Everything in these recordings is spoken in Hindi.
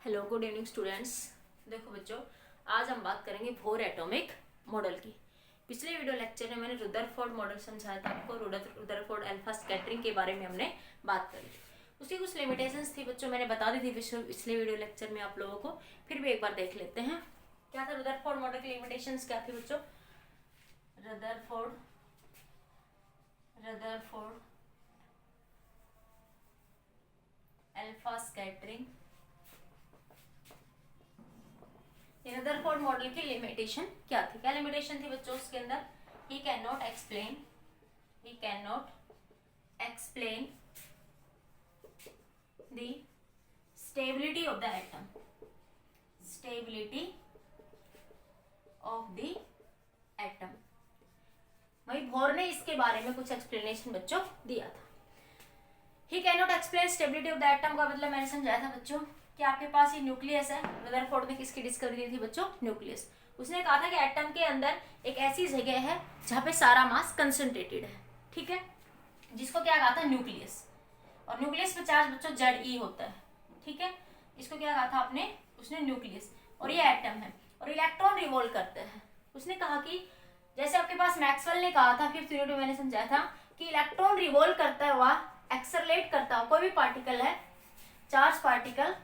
Hello good evening students. देखो बच्चों, आज हम बात करेंगे बोर एटॉमिक मॉडल की। पिछले वीडियो लेक्चर में मैंने रुदरफोर्ड मॉडल समझाया था आपको। रुदरफोर्ड अल्फा स्कैटरिंग के बारे में हमने बात करी थी। उसकी कुछ लिमिटेशंस थी बच्चों, मैंने बता दी थी पिछले वीडियो लेक्चर में आप लोगों को। फिर भी एक बार देख लेते हैं क्या था रुदरफोर्ड मॉडल की लिमिटेशंस क्या थी बच्चों। Rutherford alpha scattering, Rutherford model की लिमिटेशन क्या थी? क्या लिमिटेशन थी बच्चों उसके अंदर? He can not explain the stability of the atom, वही बोर ने इसके बारे में कुछ एक्सप्लेनेशन बच्चों दिया था। He can not explain stability of the atom का मतलब मैंने समझाया था बच्चों कि आपके पास ये न्यूक्लियस है। रदरफोर्ड ने किसकी डिस्कवरी दी थी बच्चों? न्यूक्लियस। उसने कहा था कि एटम के अंदर एक ऐसी जगह है जहां पे सारा मास कंसंट्रेटेड है, ठीक है, जिसको क्या कहा था? न्यूक्लियस। और न्यूक्लियस पे चार्ज बच्चों जेड होता है, ठीक है। इसको क्या कहा था आपने? उसने न्यूक्लियस। और ये एटम है और इलेक्ट्रॉन रिवॉल्व करते हैं। उसने कहा कि जैसे आपके पास मैक्सवेल ने कहा था, फिफ्थ यूनिट में मैंने समझाया था कि इलेक्ट्रॉन रिवॉल्व करता हुआ, एक्सेलरेट करता हुआ कोई भी पार्टिकल है, charge particle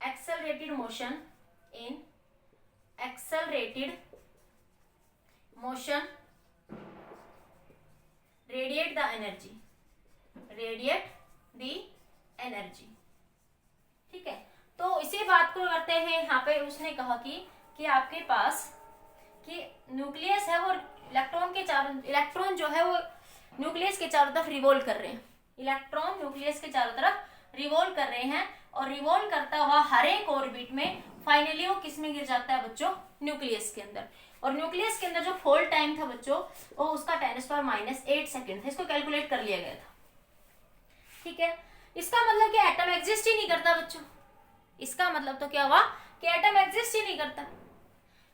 accelerated motion radiate the energy, ठीक है। तो इसी बात को करते हैं यहाँ पे। उसने कहा कि आपके पास कि न्यूक्लियस है वो इलेक्ट्रॉन जो है वो न्यूक्लियस के चारों तरफ रिवॉल्व कर रहे हैं। इलेक्ट्रॉन न्यूक्लियस के चारों तरफ रिवॉल्व कर रहे हैं और रिवॉल्व करता हुआ हर एक ऑर्बिट में फाइनली वो किस में गिर जाता है बच्चों? न्यूक्लियस के अंदर। और न्यूक्लियस के अंदर जो फॉल टाइम था बच्चों वो उसका 10⁻⁸ सेकंड था। इसको कैलकुलेट कर लिया गया था, ठीक है। इसका मतलब कि एटम एग्जिस्ट ही नहीं करता बच्चों। इसका मतलब तो क्या हुआ कि एटम एग्जिस्ट ही नहीं करता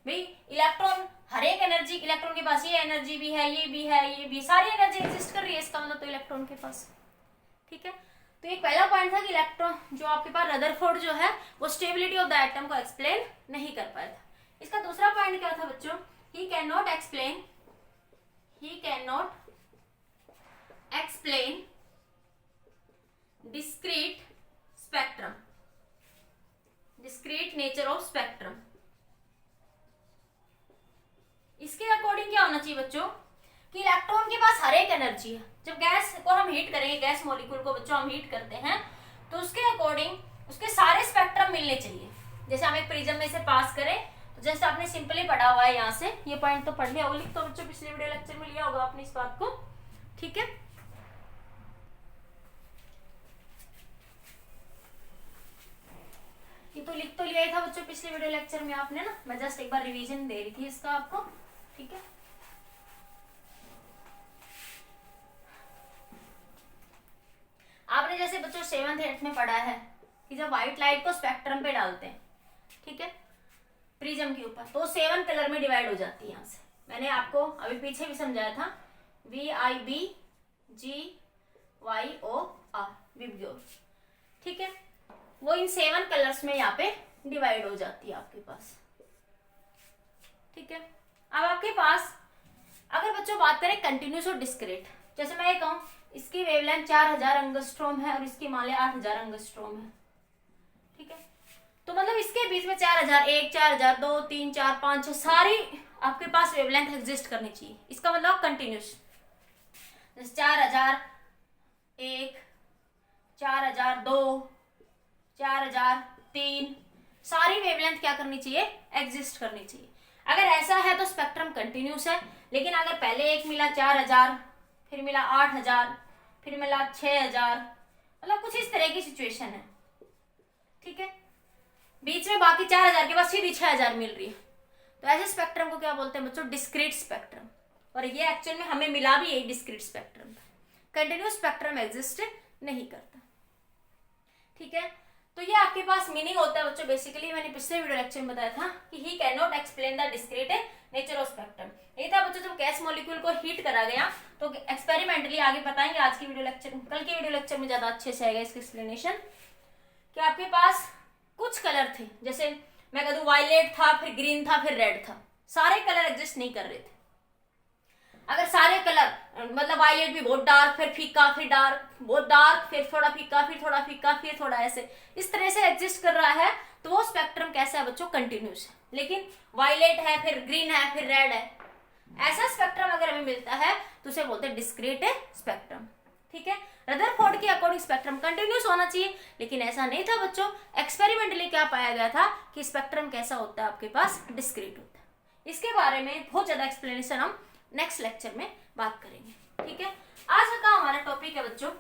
भाई। इलेक्ट्रॉन, हर एक एनर्जी, इलेक्ट्रॉन के पास ये एनर्जी भी है, ये भी है, ये भी, सारी एनर्जी एग्जिस्ट कर रही है। इसका मतलब तो इलेक्ट्रॉन के पास, ठीक है। तो एक पहला पॉइंट था कि इलेक्ट्रॉन जो आपके पास रदरफोर्ड जो है वो स्टेबिलिटी ऑफ द एटम को एक्सप्लेन नहीं कर पाया था। इसका दूसरा पॉइंट क्या था बच्चों? He can not explain discrete nature of spectrum. इसके अकॉर्डिंग क्या होना चाहिए बच्चों कि इलेक्ट्रॉन के पास हर एक एनर्जी है। जब गैस को हम हीट करेंगे, गैस मॉलिक्यूल को बच्चों हम हीट करते हैं, तो उसके अकॉर्डिंग उसके सारे स्पेक्ट्रम मिलने चाहिए। जैसे हम एक प्रिज्म में से पास करें, तो जैसे आपने सिंपली पढ़ा हुआ है यहाँ से, ये पॉइंट तो पढ़ लिया होगा, लिख तो बच्चों पिछले वीडियो लेक्चर में लिया होगा आपने इस बात को, ठीक है। ये तो लिख तो लिया ही था बच्चों पिछले वीडियो लेक्चर में आपने ना। मैं जस्ट एक बार रिवीजन दे रही थी इसका आपको, ठीक है। आपने जैसे बच्चों 7th 8th में पढ़ा है कि जब व्हाइट लाइट को स्पेक्ट्रम पे डालते हैं, ठीक है, प्रिज्म के ऊपर, तो 7 कलर में डिवाइड हो जाती है। यहाँ से मैंने आपको अभी पीछे भी समझाया था, VIBGYOR, विबग्योर, ठीक है। वो इन 7 कलर्स में यहाँ पे डिवाइड हो जाती है आपके पास, ठीक है। अब आपके पास अगर बच्चों बात करें कंटिन्यूस और डिस्क्रीट, जैसे मैं ये कहूं इसकी वेवलेंथ 4000 एंगस्ट्रॉम है और इसकी मान लिया 8000 एंगस्ट्रॉम है, ठीक है। तो मतलब इसके बीच में 4001, 4002, 3, 4, 5, 6 सारी आपके पास वेवलेंथ एग्जिस्ट करनी चाहिए। इसका मतलब कंटिन्यूस, जैसे 4001, 4002, 4003, सारी वेवलेंथ क्या करनी चाहिए? एग्जिस्ट करनी चाहिए। अगर ऐसा है तो स्पेक्ट्रम कंटिन्यूस है। लेकिन अगर पहले एक मिला 4000, फिर मिला 8000, फिर मिला 6000, मतलब कुछ इस तरह की सिचुएशन है, ठीक है। बीच में बाकी 4000 के बाद सीधी 6000 मिल रही है, तो ऐसे स्पेक्ट्रम को क्या बोलते हैं बच्चों? Discrete spectrum. और ये एक्चुअल में हमें मिला भी यही discrete spectrum. Continuous spectrum exist नहीं करता, ठीक है। तो ये आपके पास मीनिंग होता है बच्चों। बेसिकली मैंने पिछले वीडियो लेक्चर में बताया था कि he can not explain the discrete nature of spectrum. ये था बच्चों जब गैस मॉलिक्यूल को हीट करा गया, तो एक्सपेरिमेंटली आगे बताएंगे आज की वीडियो लेक्चर, कल के वीडियो लेक्चर में ज्यादा अच्छे से आएगा इसकी एक्सप्लेनेशन। कि आपके पास कुछ कलर थे, जैसे मैं कह दूं वायलेट था, फिर ग्रीन था, फिर रेड था, सारे कलर एग्जिस्ट नहीं कर रहे थे। अगर सारे कलर मतलब वायलेट भी बहुत डार्क, फिर फीका, फिर डार्क, बहुत डार्क, फिर थोड़ा फीका, फिर थोड़ा फीका, फिर थोड़ा ऐसे इस तरह से एग्जिस्ट कर रहा है, तो वो स्पेक्ट्रम कैसा है बच्चों, कंटिन्यूस है। लेकिन वायलेट है, फिर ग्रीन है, फिर रेड है, ऐसा स्पेक्ट्रम अगर हमें मिलता है तो उसे बोलते हैं डिस्क्रीट स्पेक्ट्रम। ठीक है, रदरफोर्ड के अकॉर्डिंग स्पेक्ट्रम कंटिन्यूस होना चाहिए, लेकिन ऐसा नहीं था बच्चों। एक्सपेरिमेंटली क्या पाया गया था कि स्पेक्ट्रम कैसा होता है आपके पास, डिस्क्रीट होता है। इसके बारे में बहुत ज्यादा एक्सप्लेनेशन हम नेक्स्ट लेक्चर में बात करेंगे। ठीक है, आज का हमारा टॉपिक है बच्चों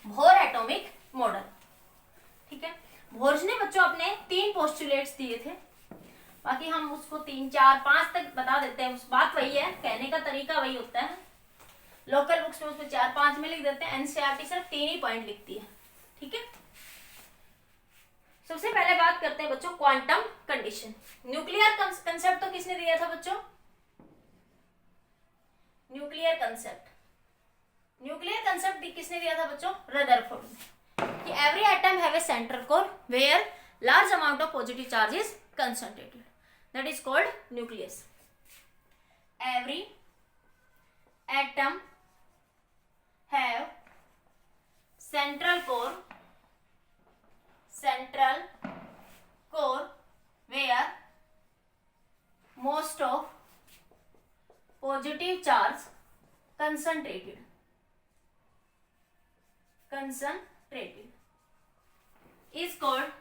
बोहर एटॉमिक मॉडल। ठीक है, बोहर ने बच्चों अपने 3 पोस्टुलेट्स दिए थे, बाकी हम उसको 3, 4, 5 तक बता देते हैं। उस बात वही है, कहने का तरीका वही होता है। लोकल बुक्स में उसमें 4, 5 में लिख देते हैं, एनसीईआरटी सिर्फ 3 ही पॉइंट लिखती है। ठीक है, सबसे पहले बात करते हैं बच्चों क्वांटम कंडीशन। न्यूक्लियर कंसेप्ट तो किसने दिया था बच्चों, न्यूक्लियर कंसेप्ट किसने दिया था बच्चों, रदरफोर्ड ने। कि every atom have a central core where large amount of positive charge is concentrated, that is called nucleus. Every atom have central core where most of positive charge concentrated is called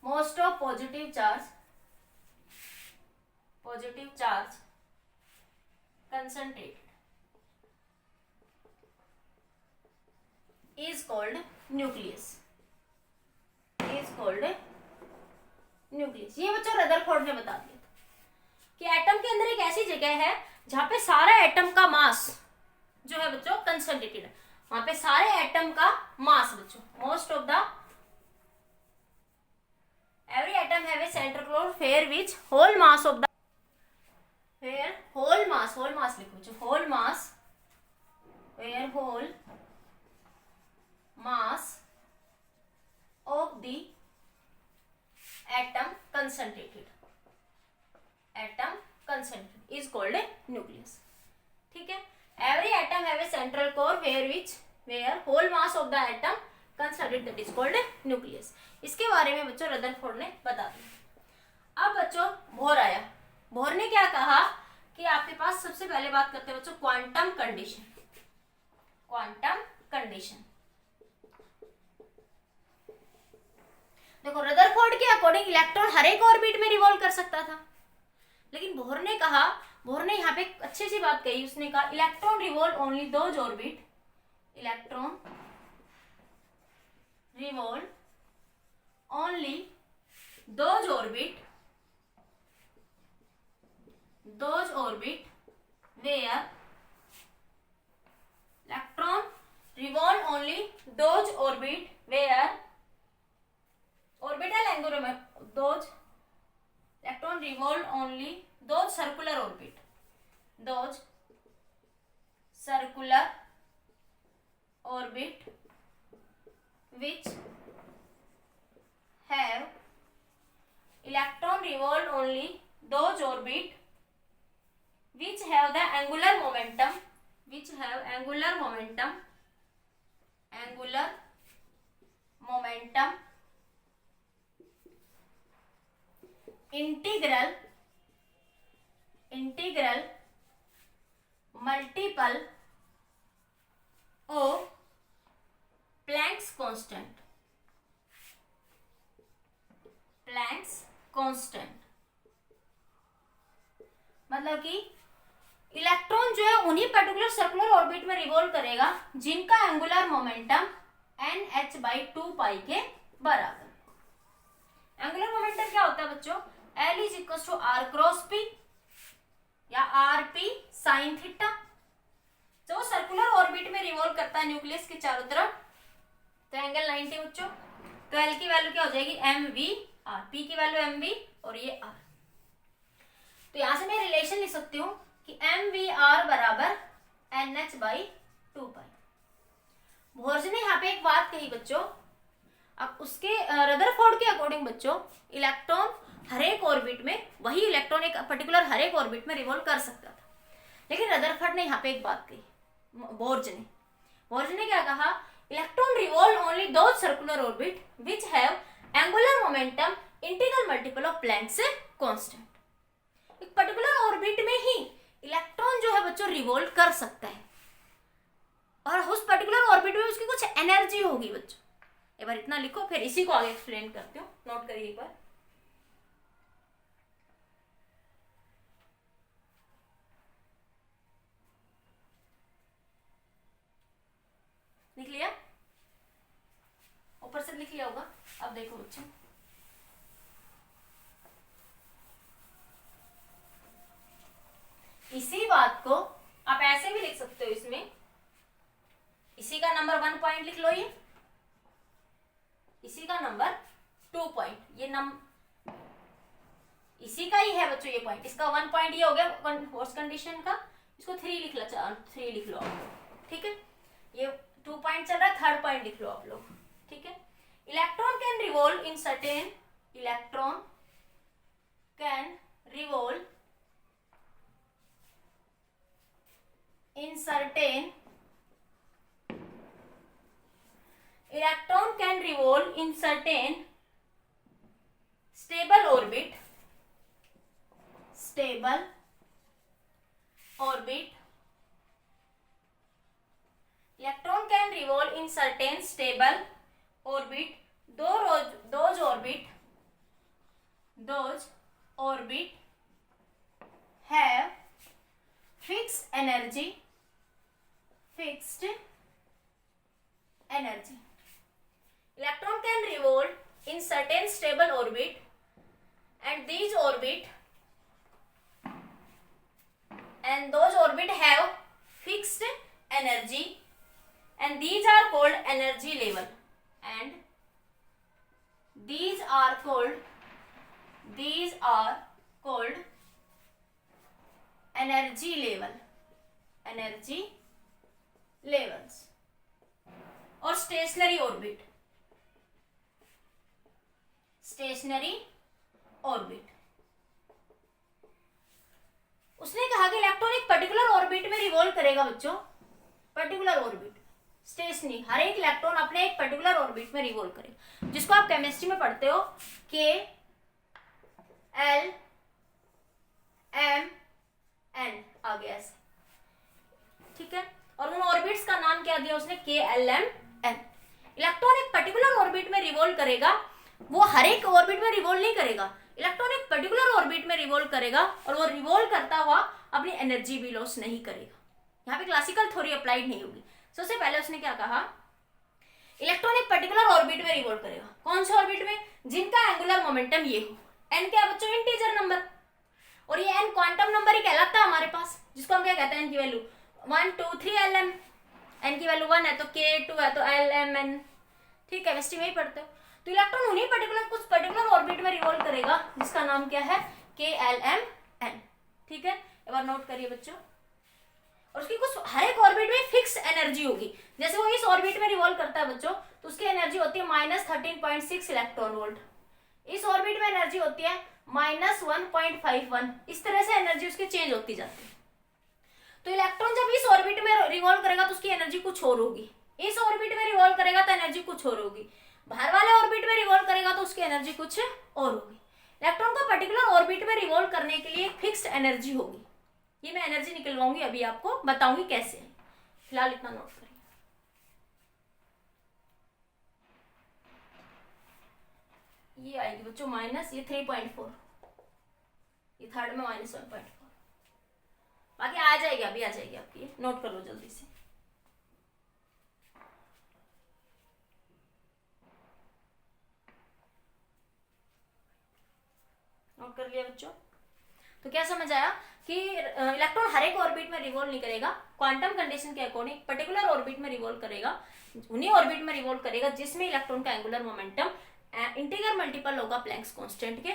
most of positive charge concentrated is called nucleus, ये बच्चों रदरफोर्ड ने बता दिया कि एटम के अंदर एक ऐसी जगह है जहां पे सारा एटम का मास जो है बच्चों कंसंट्रेटेड है। वहां पे सारे एटम का मास बच्चों, most of the every atom have a central core where which whole mass of the where whole mass लिखो बच्चों, whole mass where whole mass of the atom concentrated is called a nucleus. ठीक है, every atom have a central core where whole mass of the atom concentrated, that is called a nucleus. इसके बारे में बच्चों रदरफोर्ड ने बता दिया। अब बच्चों बोहर आया, बोहर ने क्या कहा कि आपके पास सबसे पहले बात करते हैं बच्चों क्वांटम कंडीशन। देखो रदरफोर्ड के अकॉर्डिंग इलेक्ट्रॉन हर एक ऑर्बिट में रिवॉल्व कर सकता था, लेकिन बोहर ने यहाँ पे अच्छी सी बात कही। उसने कहा electron revolve only those orbit, electron revolve only those orbit where electron revolve only those orbit where orbital angular those electron revolve only those circular orbit which have electron revolve only those orbit which have the angular momentum integral multiple of Planck's constant। मतलब कि इलेक्ट्रॉन जो है उन्हीं पर्टिकुलर सर्कुलर ऑर्बिट में रिवॉल्व करेगा जिनका एंगुलर मोमेंटम NH/2π के बराबर। एंगुलर मोमेंटम क्या होता है बच्चों, L = R क्रॉस P या RP sin थीटा। जो सर्कुलर ऑर्बिट में रिवॉल्व करता है न्यूक्लियस के चारों तरफ, तो एंगल 90 बच्चों। तो एल की वैल्यू क्या हो जाएगी एम वी आर, पी की वैल्यू एम वी और ये आर। तो यहां से मैं रिलेशन लिख सकती हूँ कि एम वी आर बराबर एन एच बाई 2 पाई। बोर्ज ने यहाँ पे एक बात कही बच्चों, अब उसके रदरफोर्ड के अकॉर्डिंग बच्चों इलेक्ट्रॉन हर एक ऑर्बिट में, वही इलेक्ट्रॉन एक पर्टिकुलर हर एक ऑर्बिट में रिवॉल्व कर सकता था, लेकिन रदरफोर्ड ने यहाँ पे एक बात कही बोर्ज ने क्या कहा, electron revolve only those circular orbit which have angular momentum integral multiple of Planck's constant. एक पर्टिकुलर ऑर्बिट में ही इलेक्ट्रॉन जो है बच्चों रिवॉल्व कर सकता है और उस पर्टिकुलर ऑर्बिट में उसकी कुछ एनर्जी होगी बच्चों। एक बार इतना लिखो, फिर इसी को आगे एक्सप्लेन करती हूँ, नोट करिए एक बार। लिख लिया, ऊपर से लिख लिया होगा। अब देखो बच्चों, इसी बात को आप ऐसे भी लिख सकते हो, इसमें इसी का नंबर 1 पॉइंट लिख लो, ये इसी का नंबर 2 पॉइंट, ये इसी का ही है बच्चों ये पॉइंट, इसका 1 पॉइंट ये हो गया फोर्स कंडीशन का, इसको 3 लिख लो, 3 लिख लो आप, ठीक है। ये 2 पॉइंट चल रहा है, 3rd पॉइंट लिख लो आप लोग, ठीक है। Electron can revolve in certain, electron can revolve in certain, electron can revolve in certain stable orbit electron can revolve in certain stable orbit, those orbit have fixed energy, electron can revolve in certain stable orbit and those orbit have fixed energy and these are called energy level, and these are called energy levels और स्टेशनरी ऑर्बिट। उसने कहा कि इलेक्ट्रॉन एक पर्टिकुलर ऑर्बिट में रिवॉल्व करेगा बच्चों, पर्टिकुलर ऑर्बिट, स्टेशनरी, हर एक इलेक्ट्रॉन अपने एक पर्टिकुलर ऑर्बिट में रिवॉल्व करेगा, जिसको आप केमिस्ट्री में पढ़ते हो के एल एम एन आ गया ऐसे, ठीक है। और उन ऑर्बिट्स का नाम क्या दिया उसने, के एल एम एन। इलेक्ट्रॉन एक पर्टिकुलर ऑर्बिट में रिवॉल्व करेगा, वो हर एक ऑर्बिट में रिवॉल्व नहीं करेगा, इलेक्ट्रॉन एक पर्टिकुलर ऑर्बिट में रिवॉल्व करेगा और वो रिवॉल्व करता हुआ अपनी एनर्जी भी लॉस नहीं करेगा। यहाँ पे क्लासिकल थ्योरी अप्लाइड नहीं होगी। सबसे पहले उसने क्या कहा, इलेक्ट्रॉन एक पर्टिकुलर ऑर्बिट में रिवॉल्व करेगा, कौन से ऑर्बिट में, जिनका एंगुलर मोमेंटम ये हो। एन क्या बच्चों, इंटीजर नंबर, और ये एन क्वांटम नंबर ही कहलाता है हमारे पास, जिसको हम क्या कहते हैं, एन की वैल्यू 1 2 3 एल एम, एन की वैल्यू 1 है तो के, 2 है तो एल एम एन, ठीक है, केमिस्ट्री में ही पढ़ते हो। तो इलेक्ट्रॉन उन्हीं कुछ पर्टिकुलर ऑर्बिट में रिवॉल्व करेगा जिसका नाम क्या है, के एल एम एन, ठीक है। एक बार नोट करिए बच्चों, और उसकी कुछ हर एक ऑर्बिट में फिक्स एनर्जी होगी। जैसे वो इस ऑर्बिट में रिवॉल्व करता है बच्चों, तो उसकी एनर्जी होती है -13.6 इलेक्ट्रॉन वोल्ट, इस ऑर्बिट में एनर्जी होती है -1.51, इस तरह से एनर्जी उसकी चेंज होती जाती है। तो इलेक्ट्रॉन जब इस ऑर्बिट में रिवॉल्व करेगा तो उसकी एनर्जी कुछ और होगी, इस ऑर्बिट में रिवॉल्व करेगा तो एनर्जी कुछ और होगी, बाहर वाले ऑर्बिट में रिवॉल्व करेगा तो उसकी एनर्जी कुछ और होगी। इलेक्ट्रॉन को पर्टिकुलर ऑर्बिट में रिवॉल्व करने के लिए फिक्स्ड एनर्जी होगी। ये मैं एनर्जी निकलवाऊंगी, अभी आपको बताऊंगी कैसे है, फिलहाल इतना नोट करिए। ये आएगी बच्चों माइनस, ये 3.4, ये थर्ड में -1.4, बाकी आ जाएगी, अभी आ जाएगी आपकी, नोट कर लो जल्दी से। नोट कर लिया बच्चों। तो क्या समझ आया कि इलेक्ट्रॉन हर एक ऑर्बिट में रिवॉल्व नहीं करेगा, क्वांटम कंडीशन के अकॉर्डिंग पर्टिकुलर ऑर्बिट में रिवॉल्व करेगा, उन्हीं ऑर्बिट में रिवॉल्व करेगा जिसमें इलेक्ट्रॉन का एंगुलर मोमेंटम इंटीग्रल मल्टीपल होगा प्लैंक्स कांस्टेंट के,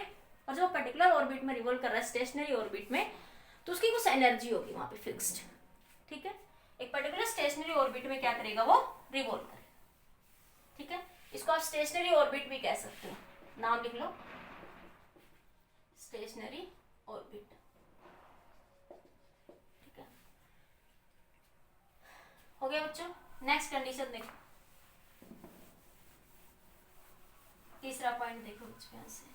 और जो पर्टिकुलर ऑर्बिट में रिवॉल्व कर रहा है स्टेशनरी ऑर्बिट में, तो उसकी कुछ एनर्जी होगी वहां पे फिक्स्ड। ठीक है, एक पर्टिकुलर स्टेशनरी ऑर्बिट में क्या करेगा, वो रिवॉल्व करेगा। ठीक है, इसको आप स्टेशनरी ऑर्बिट भी कह सकते हो, नाम लिख लो, स्टेशनरी ऑर्बिट। ठीक है, हो गया बच्चों। नेक्स्ट कंडीशन देखो, तीसरा पॉइंट देखो बच्चों यहां से,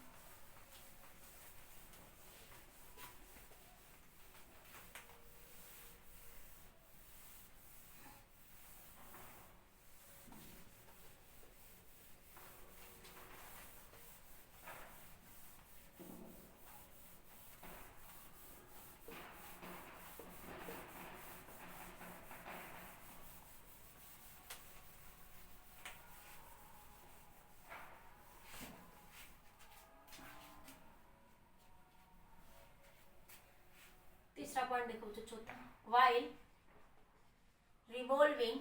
तीसरा पॉइंट देखो जो चौथा, while revolving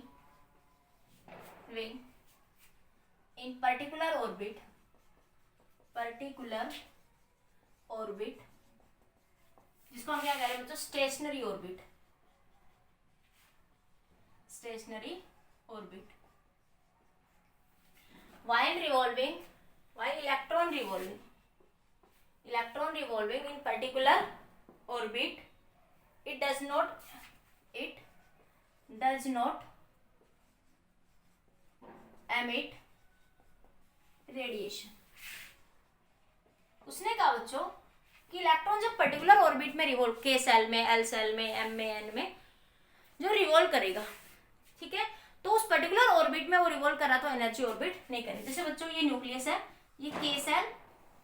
in particular orbit जिसको हम क्या कह रहे हैं बच्चों, stationery orbit, while electron revolving in particular orbit, it does not emit radiation। उसने कहा बच्चों कि इलेक्ट्रॉन जब पर्टिकुलर ऑर्बिट में रिवॉल्व, के सेल में, एल सेल में, एम में, एन में जो रिवॉल्व करेगा, ठीक है, तो उस पर्टिकुलर ऑर्बिट में वो रिवॉल्व कर रहा तो एनर्जी ऑर्बिट नहीं करेगा। जैसे बच्चों ये न्यूक्लियस है, ये K cell,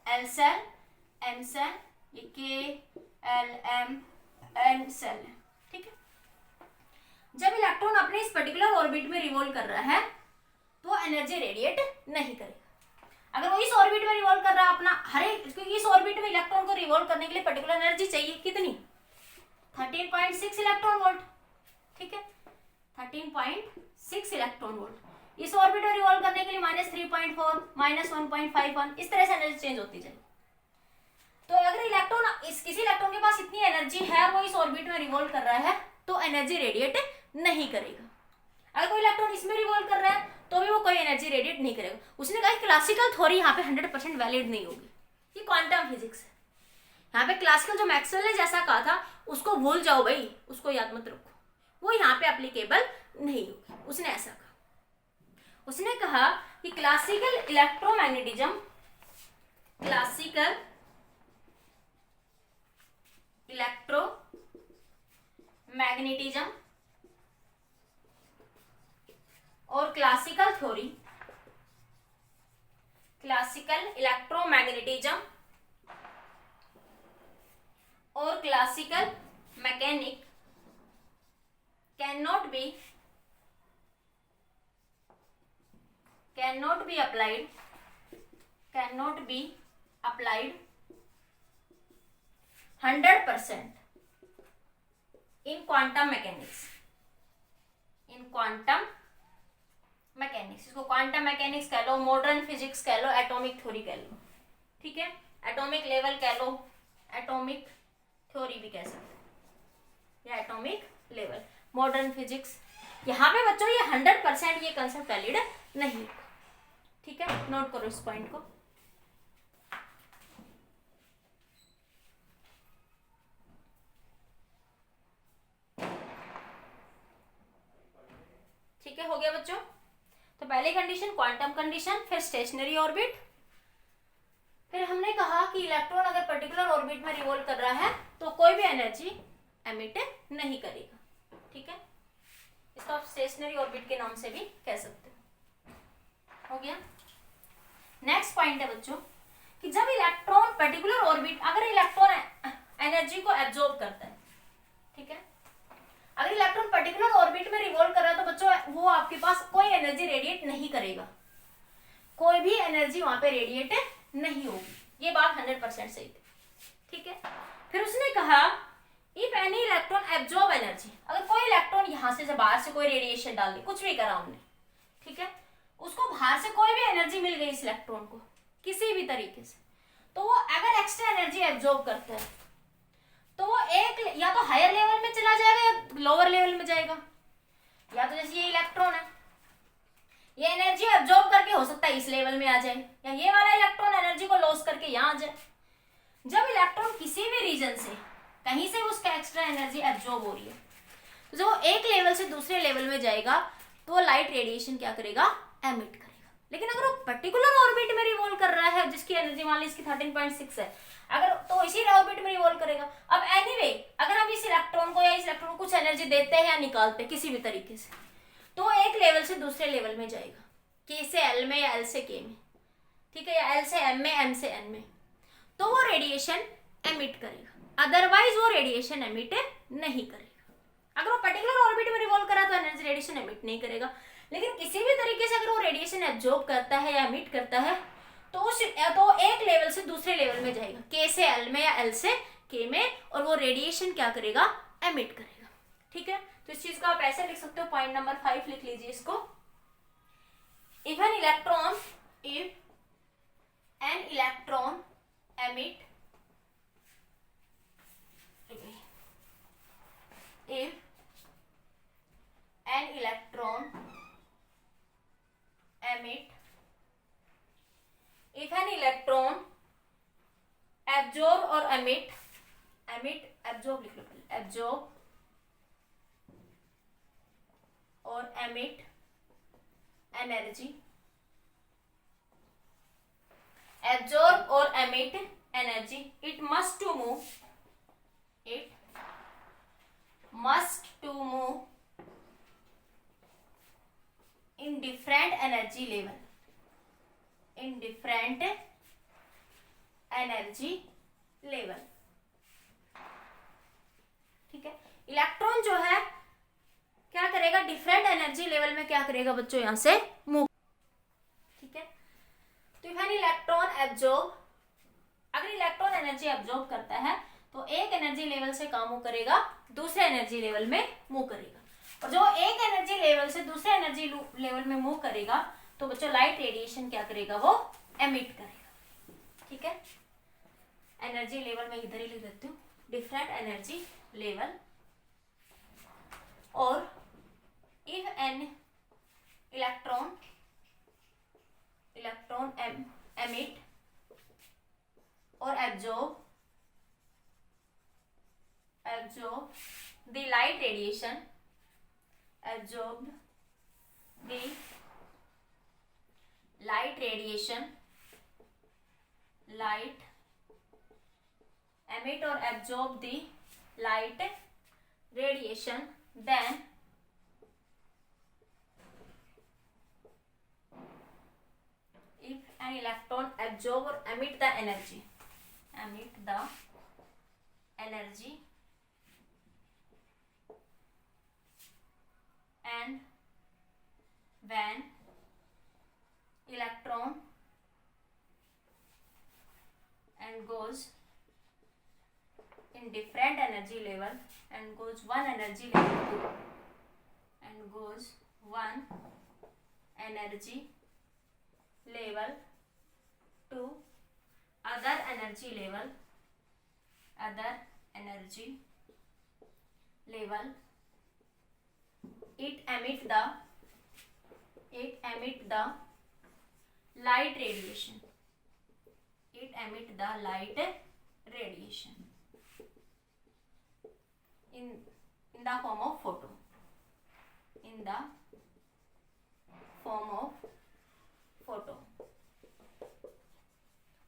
L cell, M cell, ये K L M N cell है। ठीक है, जब इलेक्ट्रॉन अपने इस पर्टिकुलर ऑर्बिट में रिवॉल्व कर रहा है तो एनर्जी रेडिएट नहीं करेगा। अगर वो इस ऑर्बिट में रिवॉल्व कर रहा है अपना हर एक, क्योंकि इस ऑर्बिट में इलेक्ट्रॉन को रिवॉल्व करने के लिए पर्टिकुलर एनर्जी चाहिए, कितनी, 13.6 इलेक्ट्रॉन वोल्ट। ठीक है, 13.6 इलेक्ट्रॉन वोल्ट। इस ऑर्बिट में रिवॉल्व करने के लिए -3.4, -1.51, इस तरह से एनर्जी चेंज होती जाएगी। तो अगर इलेक्ट्रॉन, किसी इलेक्ट्रॉन के पास इतनी एनर्जी है, वो इस ऑर्बिट में रिवॉल्व कर रहा है, तो एनर्जी रेडिएट नहीं करेगा। अगर कोई इलेक्ट्रॉन इसमें रिवॉल्व कर रहा है तो भी वो कोई एनर्जी रेडिएट नहीं करेगा। उसने कहा क्लासिकल थ्योरी यहाँ पे 100% वैलिड नहीं होगी, ये क्वांटम फिजिक्स है। यहाँ पे क्लासिकल जो मैक्सवेल ने जैसा कहा था उसको भूल जाओ भाई, उसको याद मत रखो, वो यहाँ पे एप्लीकेबल नहीं होगी। उसने ऐसा कहा, उसने कहा कि क्लासिकल इलेक्ट्रोमैग्नेटिज्म और क्लासिकल इलेक्ट्रोमैग्नेटिज्म और classical mechanic cannot be applied 100% in quantum mechanics। इसको क्वांटम मैकेनिक्स कह लो, मॉडर्न फिजिक्स कह लो, एटॉमिक थ्योरी कह लो। ठीक है, एटॉमिक लेवल कह लो, एटॉमिक थ्योरी भी कह सकते हैं, या एटॉमिक लेवल, मॉडर्न फिजिक्स। यहाँ पे बच्चों ये 100% ये कंसेप्ट वैलिड नहीं। ठीक है, नोट करो इस पॉइंट को। ठीक है, हो गया बच्चों। तो पहली कंडीशन क्वांटम कंडीशन, फिर स्टेशनरी ऑर्बिट, फिर हमने कहा कि इलेक्ट्रॉन अगर पर्टिकुलर ऑर्बिट में रिवॉल्व कर रहा है तो कोई भी एनर्जी एमिट नहीं करेगा। ठीक है, इसको आप स्टेशनरी ऑर्बिट के नाम से भी कह सकते हो गया। नेक्स्ट पॉइंट है बच्चों कि जब इलेक्ट्रॉन पर्टिकुलर ऑर्बिट, अगर इलेक्ट्रॉन एनर्जी को एब्जॉर्ब करता है, ठीक है, अगर इलेक्ट्रॉन पर्टिकुलर ऑर्बिट में रिवॉल्व कर रहा है तो बच्चों वो आपके पास कोई एनर्जी रेडिएट नहीं करेगा, कोई भी एनर्जी वहां पे रेडिएट नहीं होगी। ये बात 100% सही थी। ठीक है, फिर उसने कहा if any electron absorb energy, अगर कोई इलेक्ट्रॉन यहाँ से बाहर से कोई रेडिएशन डाल दी, कुछ भी करा हमने, ठीक है, उसको बाहर से कोई भी एनर्जी मिल गई इस इलेक्ट्रॉन को किसी भी तरीके से, तो वो अगर एक्स्ट्रा एनर्जी एब्जॉर्ब करता है तो वो एक या तो हायर लेवल में चला जाएगा या लोअर लेवल में जाएगा। या तो जैसे ये इलेक्ट्रॉन है, ये एनर्जी एब्जॉर्ब करके हो सकता है इस लेवल में आ जाए, या ये वाला इलेक्ट्रॉन एनर्जी को लॉस करके यहाँ आ जाए। जब इलेक्ट्रॉन किसी भी रीजन से कहीं से उसका एक्स्ट्रा एनर्जी एब्जॉर्ब हो रही है, तो जब वो एक लेवल से दूसरे लेवल में जाएगा तो वो लाइट रेडिएशन क्या करेगा, एमिट करेगा। लेकिन अगर वो पर्टिकुलर ऑर्बिट में रिवॉल्व कर रहा है जिसकी एनर्जी मान ली इसकी 13.6 है, अगर तो इसी ऑर्बिट में रिवॉल्व करेगा। अब एनीवे अगर हम इस इलेक्ट्रॉन को या इस इलेक्ट्रॉन को कुछ एनर्जी देते हैं या निकालते हैं किसी भी तरीके से, तो एक लेवल से दूसरे लेवल में जाएगा, के से एल में या एल से के में, ठीक है, या एल से एम में, एम से एन में, तो वो रेडिएशन एमिट करेगा। अदरवाइज वो रेडिएशन एमिट नहीं करेगा। अगर वो पर्टिकुलर ऑर्बिट में रिवॉल्व करा तो एनर्जी रेडिएशन एमिट नहीं करेगा, लेकिन किसी भी तरीके से अगर वो रेडिएशन एब्जॉर्ब करता है या एमिट करता है तो एक लेवल से दूसरे लेवल में जाएगा, के से एल में या एल से के में, और वो रेडिएशन क्या करेगा, एमिट करेगा। ठीक है, तो इस चीज को आप ऐसे लिख सकते हो, पॉइंट नंबर 5 लिख लीजिए इसको। If an electron emit if an electron absorb or emit absorb लिख लो पहले, absorb और emit energy, absorb or emit energy, it must to move in different energy level, ठीक है। इलेक्ट्रॉन जो है क्या करेगा, डिफरेंट एनर्जी लेवल में क्या करेगा बच्चों, यहां से मूव, ठीक है। तो इफ एन इलेक्ट्रॉन एब्जॉर्ब, अगर इलेक्ट्रॉन एनर्जी एब्जॉर्ब करता है तो एक एनर्जी लेवल से काम मूव करेगा, दूसरे एनर्जी लेवल में मूव करेगा, और जो एक एनर्जी लेवल से दूसरे एनर्जी लेवल में मूव करेगा तो बच्चों लाइट रेडिएशन क्या करेगा, वो एमिट करेगा। ठीक है, एनर्जी लेवल में इधर ही लिख देती हूँ, डिफरेंट एनर्जी लेवल, और इफ एन इलेक्ट्रॉन एमिट और absorb the light radiation, absorb the light radiation, light emit or absorb the light radiation, then if an electron absorb or emit the energy and when electron and goes in different energy level and goes one energy level to and goes one energy level to other energy level it emit the light radiation, in the form of photon,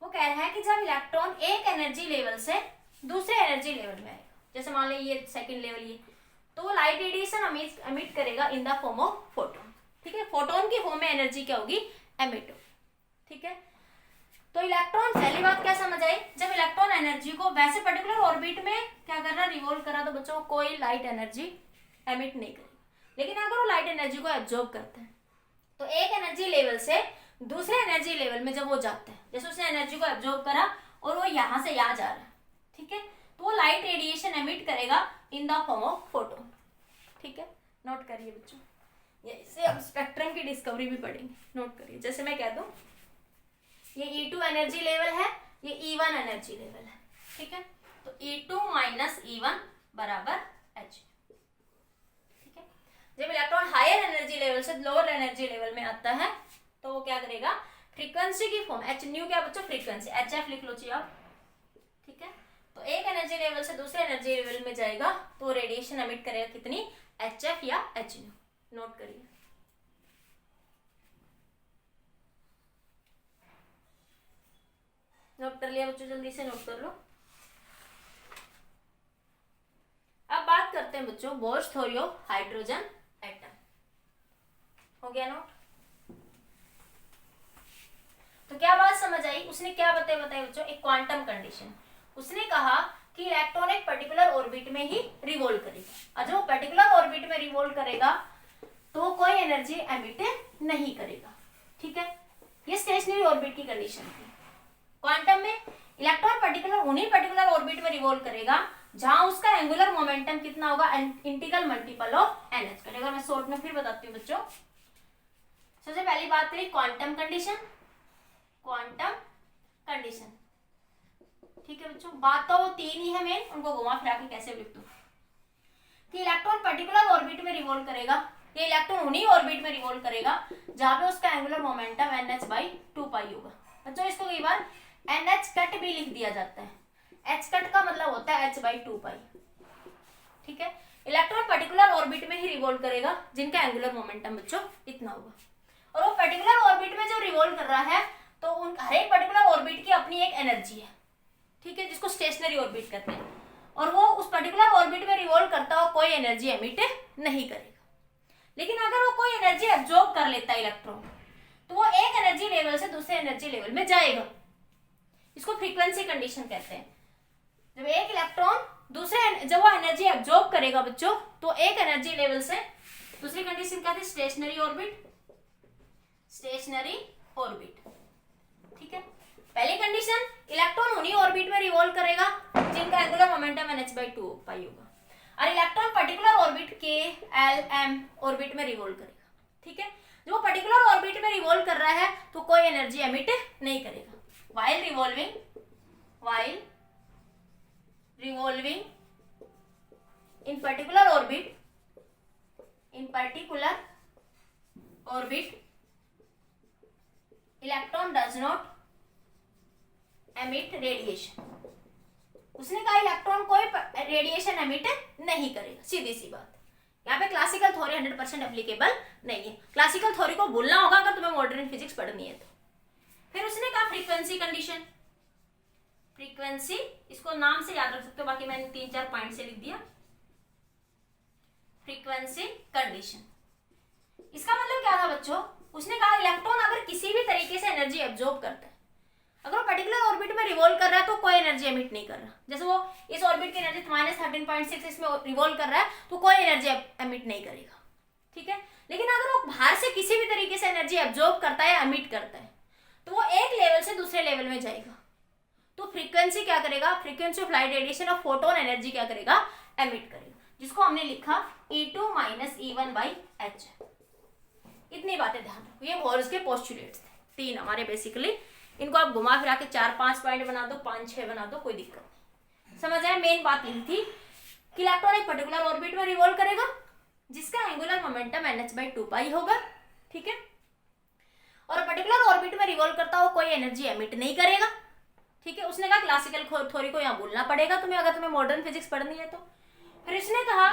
वो कह रहा है कि जब इलेक्ट्रॉन एक एनर्जी लेवल से दूसरे एनर्जी लेवल में आएगा, जैसे मान लो ये सेकंड लेवल, ये तो वो लाइट रेडिएशन एमिट करेगा in the form of photon. ठीक है, फोटोन की फॉर्म में एनर्जी क्या होगी, एमिट होगी। ठीक है, तो इलेक्ट्रॉन, पहली बात क्या समझ आई, जब इलेक्ट्रॉन एनर्जी को वैसे पर्टिकुलर ऑर्बिट में क्या कर रहा, रिवॉल्व करा, तो बच्चों कोई लाइट एनर्जी एमिट नहीं करेगा। लेकिन अगर वो लाइट एनर्जी को एब्जॉर्ब करता है तो एक एनर्जी लेवल से दूसरे एनर्जी लेवल में जब वो जाता है, जैसे उसने एनर्जी को एब्जॉर्ब करा और वो यहाँ से यहाँ जा रहा है, ठीक है, तो वो लाइट रेडिएशन एमिट करेगा in the form of photon. ठीक है, नोट करिए बच्चों, ये इससे हम स्पेक्ट्रम की डिस्कवरी भी पढ़ेंगे। नोट करिए, जैसे मैं कह दूं ये E2 एनर्जी लेवल है, ये E1 एनर्जी लेवल है। ठीक है, तो E2 माइनस E1 बराबर H। ठीक है, जब इलेक्ट्रॉन हायर एनर्जी लेवल से लोअर एनर्जी लेवल में आता है तो वो क्या करेगा, फ्रीक्वेंसी की फॉर्म h न्यू क्या बच्चों, फ्रीक्वेंसी HF लिख लो जी आप। ठीक है, तो एक एनर्जी लेवल से दूसरे एनर्जी लेवल में जाएगा तो रेडिएशन एमिट करेगा कितनी, HF या h न्यू। नोट करिए, नोट कर लिया बच्चों, जल्दी से नोट कर लो। अब बात करते हैं बच्चों bourse theory of hydrogen atom. हो गया नोट। तो क्या बात समझ आई, उसने क्या बताया बच्चों, एक क्वांटम कंडीशन। उसने कहा कि इलेक्ट्रॉन एक पर्टिकुलर ऑर्बिट में ही रिवॉल्व करेगा, और जो पर्टिकुलर ऑर्बिट में रिवॉल्व करेगा तो कोई एनर्जी एमिट नहीं करेगा। ठीक है, ये स्टेशनरी ऑर्बिट की कंडीशन थी। क्वांटम में इलेक्ट्रॉन उन्हीं पर्टिकुलर ऑर्बिट में रिवॉल्व करेगा जहां उसका एंगुलर मोमेंटम कितना होगा, इंटीग्रल मल्टीपल ऑफ NH का। अगर मैं शॉर्ट में फिर बताती हूँ बच्चों, सबसे पहली बात करें क्वांटम कंडीशन। क्वांटम कंडीशन, ठीक है बच्चों, बात तो वो तीन ही है मेन, उनको घुमा फिरा के कैसे लिख दूं कि इलेक्ट्रॉन पर्टिकुलर ऑर्बिट में रिवॉल्व करेगा, ये इलेक्ट्रॉन उन्हीं ऑर्बिट में रिवॉल्व करेगा जहां पे उसका एंगुलर मोमेंटम NH/2π होगा। बच्चों इसको कई बार NH कट भी लिख दिया जाता है, H कट का मतलब होता है H/2π। ठीक है, इलेक्ट्रॉन पर्टिकुलर ऑर्बिट में ही रिवॉल्व करेगा जिनका एंगुलर मोमेंटम बच्चों इतना होगा, और वो पर्टिकुलर ऑर्बिट में जो रिवॉल्व कर रहा है तो उन हर एक पर्टिकुलर ऑर्बिट की अपनी एक एनर्जी है। ठीक है, जिसको स्टेशनरी ऑर्बिट कहते हैं, और वो उस पर्टिकुलर ऑर्बिट में रिवॉल्व करता हो कोई एनर्जी एमिट नहीं करेगा। लेकिन अगर वो कोई एनर्जी एब्जॉर्ब कर लेता है इलेक्ट्रॉन, तो वो एक एनर्जी लेवल से दूसरे एनर्जी लेवल में जाएगा। इसको फ्रीक्वेंसी कंडीशन कहते हैं। जब एक इलेक्ट्रॉन जब वो एनर्जी एब्जॉर्ब करेगा बच्चों, तो एक एनर्जी लेवल से दूसरी कंडीशन कहते हैं स्टेशनरी ऑर्बिट। स्टेशनरी ऑर्बिट, ठीक है। पहली कंडीशन, इलेक्ट्रॉन उन्हीं ऑर्बिट में रिवॉल्व करेगा जिनका एंगुलर मोमेंटम NH/2π होगा, और इलेक्ट्रॉन पर्टिकुलर ऑर्बिट के LM ऑर्बिट में रिवॉल्व करेगा। ठीक है, जो पर्टिकुलर ऑर्बिट में रिवॉल्व कर रहा है तो कोई एनर्जी एमिट नहीं करेगा। while revolving in particular orbit electron does not emit radiation। उसने कहा इलेक्ट्रॉन कोई रेडिएशन एमिट नहीं करेगा, सीधी सी बात। यहाँ पे क्लासिकल थ्योरी 100% एप्लीकेबल नहीं है, क्लासिकल थ्योरी को भूलना होगा अगर तुम्हें मॉडर्न फिजिक्स पढ़नी है तो। फिर उसने कहा फ्रीक्वेंसी कंडीशन। फ्रीक्वेंसी, इसको नाम से याद रख सकते हो, बाकी मैंने 3-4 पॉइंट से लिख दिया। फ्रीक्वेंसी कंडीशन, इसका मतलब क्या था बच्चों, उसने कहा इलेक्ट्रॉन अगर किसी भी तरीके से एनर्जी एब्जॉर्ब करता है, अगर वो पर्टिकुलर ऑर्बिट में रिवॉल्व कर रहा है तो कोई एनर्जी एमिट नहीं कर रहा। जैसे वो इस ऑर्बिट की एनर्जी -13.6 इसमें रिवॉल्व कर रहा है तो कोई एनर्जी एमिट नहीं करेगा। ठीक है, लेकिन अगर वो बाहर से किसी भी तरीके से एनर्जी एब्जॉर्ब करता है या एमिट करता है तो वो एक लेवल से दूसरे लेवल में जाएगा। तो फ्रीक्वेंसी क्या करेगा, frequency of light radiation of photon energy क्या करेगा, एमिट करेगा, जिसको हमने लिखा E2 - E1/H। इतनी बातें ध्यान रखो, ये बोर्स के पोस्टुलेट्स थे 3 हमारे बेसिकली। इनको आप घुमा फिरा के 4-5 पॉइंट बना दो, 5-6 बना दो, कोई दिक्कत नहीं। समझ आए, मेन बात यही थी कि इलेक्ट्रॉन एक पर्टिकुलर ऑर्बिट में रिवॉल्व करेगा जिसका एंगुलर मोमेंटम NH/2π होगा। ठीक है, और पर्टिकुलर ऑर्बिट में रिवॉल्व करता हो कोई एनर्जी एमिट नहीं करेगा। ठीक है, उसने कहा क्लासिकल थ्योरी को यहाँ भूलना पड़ेगा तुम्हें अगर तुम्हें मॉडर्न फिजिक्स पढ़नी है तो। फिर उसने कहा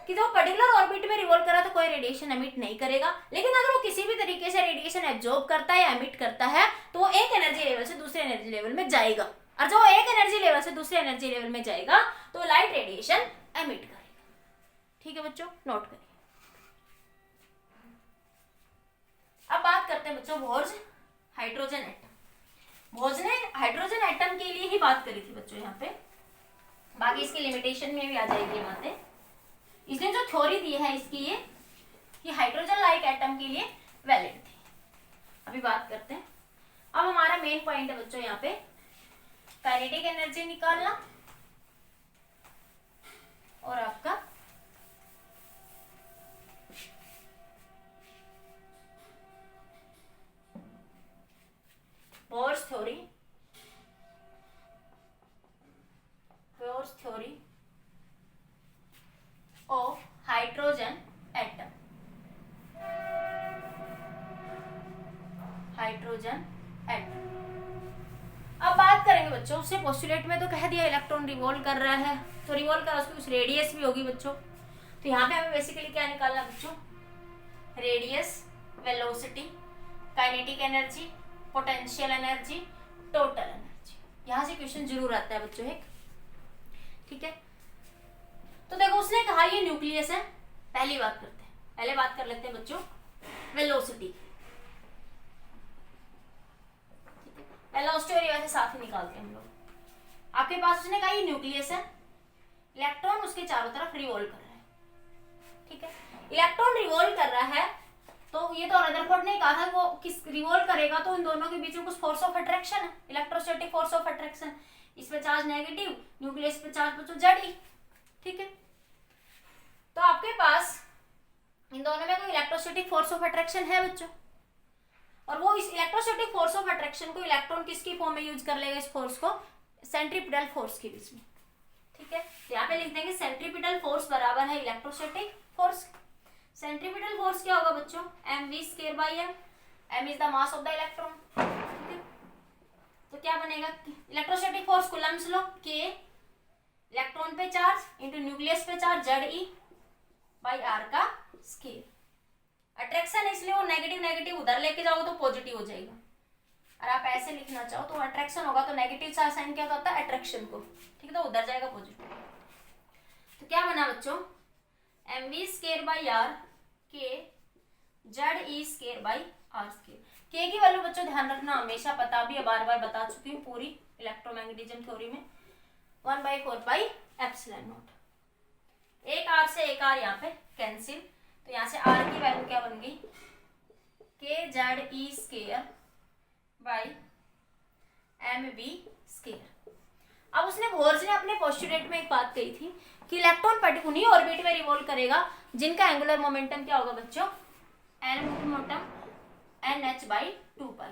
कि जो पर्टिकुलर ऑर्बिट में रिवॉल्व करा तो कोई रेडिएशन एमिट नहीं करेगा, लेकिन अगर वो किसी भी तरीके से रेडिएशन एब्जॉर्ब करता है या एमिट करता है तो वो एक एनर्जी लेवल से दूसरे एनर्जी लेवल में जाएगा, और जो एक एनर्जी लेवल से दूसरे एनर्जी लेवल में जाएगा तो लाइट रेडिएशन एमिट करेगा। ठीक है बच्चों, नोट करिए। अब बात करते हैं बच्चों बोर्स हाइड्रोजन एटम। बोर्स ने हाइड्रोजन एटम के लिए ही बात करी थी बच्चों यहाँ पे, बाकी इसकी लिमिटेशन में भी आ जाएगी बातें। इसने जो थ्योरी दी है इसकी ये कि हाइड्रोजन लाइक एटम के लिए वैलिड थी। अभी बात करते हैं, अब हमारा मेन पॉइंट है बच्चों यहाँ पे काइनेटिक एनर्जी निकालना और आपका bourse theory of hydrogen atom, अब बात करेंगे बच्चों, उससे पोस्टुलेट में तो कह दिया इलेक्ट्रॉन रिवॉल्व कर रहा है, तो रिवॉल्व कर उसकी कुछ रेडियस भी होगी बच्चों। तो यहाँ पे हमें बेसिकली क्या निकालना बच्चों, radius, velocity, kinetic energy, potential energy, total energy. यहाँ से क्वेश्चन जरूर आता है बच्चों एक, ठीक है। तो देखो उसने कहा ये न्यूक्लियस है, पहले बात कर लेते हैं बच्चों वेलोसिटी, वेलोसिटी और वैसे साथ ही निकालते हैं हम लोग। आपके पास उसने कहा ये न्यूक्लियस है, इलेक्ट्रॉन उसके चारों तरफ रिवॉल्व कर रहा है, ठीक है। इलेक्ट्रॉन रिवॉल्व कर रहा है, तो ये तो रदरफोर्ड ने कहा था वो किस रिवॉल्व करेगा तो इन दोनों के बीच में कुछ फोर्स ऑफ अट्रैक्शन है, इलेक्ट्रोस्टैटिक फोर्स ऑफ अट्रैक्शन। इस पे चार्ज नेगेटिव, न्यूक्लियस पे चार्ज बच्चों जेड, ठीक है। तो आपके पास इन दोनों में कोई इलेक्ट्रोस्टैटिक फोर्स ऑफ अट्रैक्शन है बच्चों, और वो इस इलेक्ट्रोस्टैटिक फोर्स ऑफ अट्रैक्शन को इलेक्ट्रॉन किसकी फॉर्म में यूज कर लेगा, इस फोर्स को सेंट्रीपिटल फोर्स के बीच में, ठीक है। तो यहाँ पे लिख देंगे सेंट्रीपिटल फोर्स बराबर है इलेक्ट्रोस्टैटिक फोर्स। सेंट्रीपिटल फोर्स क्या होगा बच्चों, mv²/m, m is the mass of the electron, ठीक है। तो क्या बनेगा, इलेक्ट्रोस्टैटिक फोर्स कूलम्ब्स लो, k इलेक्ट्रॉन पे चार्ज इंटू न्यूक्लियस पे चार्ज Ze/r का स्केल। अट्रैक्शन इसलिए वो नेगेटिव नेगेटिव उधर लेके जाओ तो पॉजिटिव हो जाएगा, और आप ऐसे लिखना चाहो तो अट्रैक्शन होगा तो नेगेटिव चार्ज साइन क्या होता है अट्रैक्शन को, ठीक है, तो उधर जाएगा पॉजिटिव। तो क्या बना बच्चों, mv²/r k Ze²/r²। k की वैल्यू बच्चों ध्यान रखना हमेशा, पता भी है, बार बार बता चुकी हूँ पूरी इलेक्ट्रोमैग्नेटिज्म थ्योरी में, 1/4πε0। एक r से एक r यहाँ पे कैंसिल, तो यहाँ से r की वैल्यू क्या बन गई, kZe²/mv²। अब उसने बोर्स ने अपने पोस्टुलेट में एक बात कही थी कि इलेक्ट्रॉन उन्हीं ऑर्बिट में रिवॉल्व करेगा जिनका एंगुलर मोमेंटम क्या होगा बच्चों, मोमेंटम nh/2π,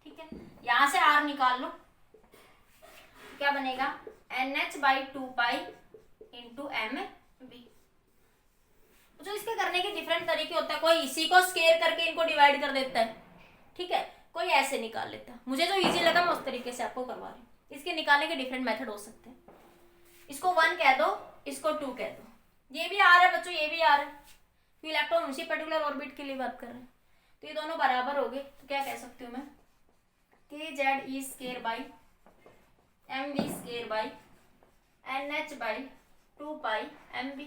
ठीक है। यहां से r निकाल लो, क्या बनेगा nh/2π इंटू mv। जो इसके करने के डिफरेंट तरीके होते हैं, कोई इसी को स्केयर करके इनको डिवाइड कर देता है, ठीक है, कोई ऐसे निकाल लेता है। मुझे जो इजी लगा मैं उस तरीके से आपको करवा रही हूँ, इसके निकालने के डिफरेंट मेथड हो सकते हैं। इसको 1 कह दो, इसको 2 कह दो, ये भी आ रहा है बच्चों, ये भी आ रहा है, तो इलेक्ट्रॉन उसी पर्टिकुलर ऑर्बिट के लिए बात कर रहे हैं, तो ये दोनों बराबर हो गए। तो क्या कह सकती हूँ मैं, kZe²/mv²/nh/2πmv।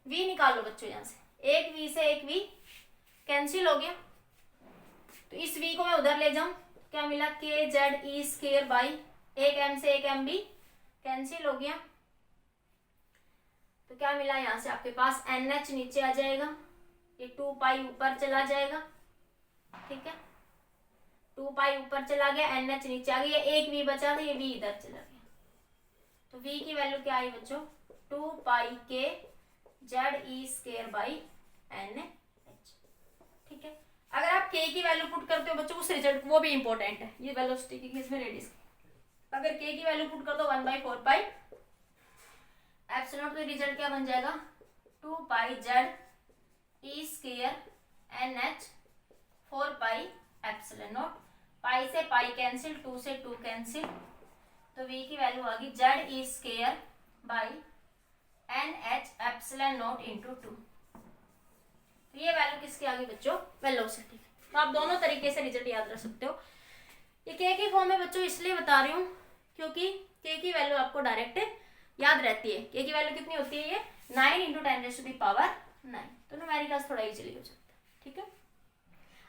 v निकाल लो बच्चों, यहाँ से एक v से एक v कैंसिल हो गया, तो इस v को मैं उधर ले जाऊं, क्या मिला kZe²/ एक m से एक mv कैंसिल हो गया, तो क्या मिला यहाँ से आपके पास nh नीचे आ जाएगा, ये 2π ऊपर चला जाएगा, ठीक है, 2π ऊपर चला गया, nh नीचे आ गया, एक v बचा था, ये v इधर चला गया, तो v की वैल्यू क्या आई बच्चों, 2π kZe²/nh, ठीक है। अगर आप k की वैल्यू पुट करते हो बच्चों उस रिजल्ट, वो भी इंपॉर्टेंट है, ये वेलोसिटी की केस में रेडियस, अगर k की वैल्यू पुट कर दो 1/4π एप्सिलॉन, तो रिजल्ट क्या बन जाएगा, 2π Ze²/nh/4πε0। पाई से पाई कैंसिल, 2 से 2 कैंसिल, तो v की वैल्यू आ गई Ze²/nh/0 इंटू 2। तो ये वैल्यू किसकी आ गई बच्चों, वेलोसिटी। तो आप दोनों तरीके से रिजल्ट याद रख सकते हो। ये k की फॉर्म में बच्चों इसलिए बता रही हूँ क्योंकि k की वैल्यू आपको डायरेक्ट याद रहती है। k की वैल्यू कितनी होती है, ये 9 × 10⁹ तो न्यूमेरिकल्स थोड़ा इजीली हो जाता है, ठीक है।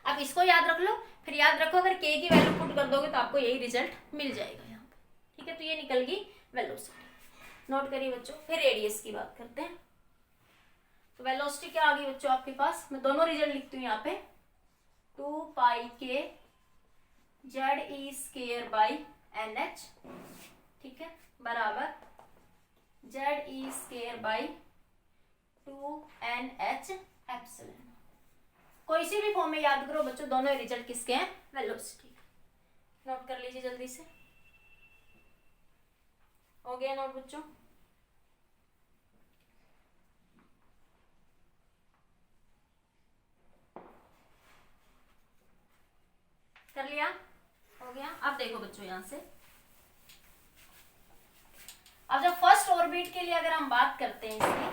आप इसको याद रख लो, फिर याद रखो अगर k की वैल्यू पुट कर दोगे तो आपको यही रिजल्ट मिल जाएगा यहाँ पे, ठीक है। तो ये निकल गई वेलोसिटी, नोट करिए बच्चों। फिर रेडियस की बात करते हैं, तो वेलोसिटी क्या आ गई बच्चों आपके पास, मैं दोनों रिजल्ट लिखती हूँ यहाँ पे, 2π kZe²/nh, ठीक है, बराबर ZE² बाई 2NH एप्सिलॉन। कोई सी भी फॉर्म में याद करो बच्चों, दोनों रिजल्ट किसके हैं, वेलोसिटी। नोट कर लीजिए जल्दी से। हो गया नोट बच्चों? कर लिया? हो गया। अब देखो बच्चों यहां से, अब जब फर्स्ट ऑर्बिट के लिए अगर हम बात करते हैं इसकी,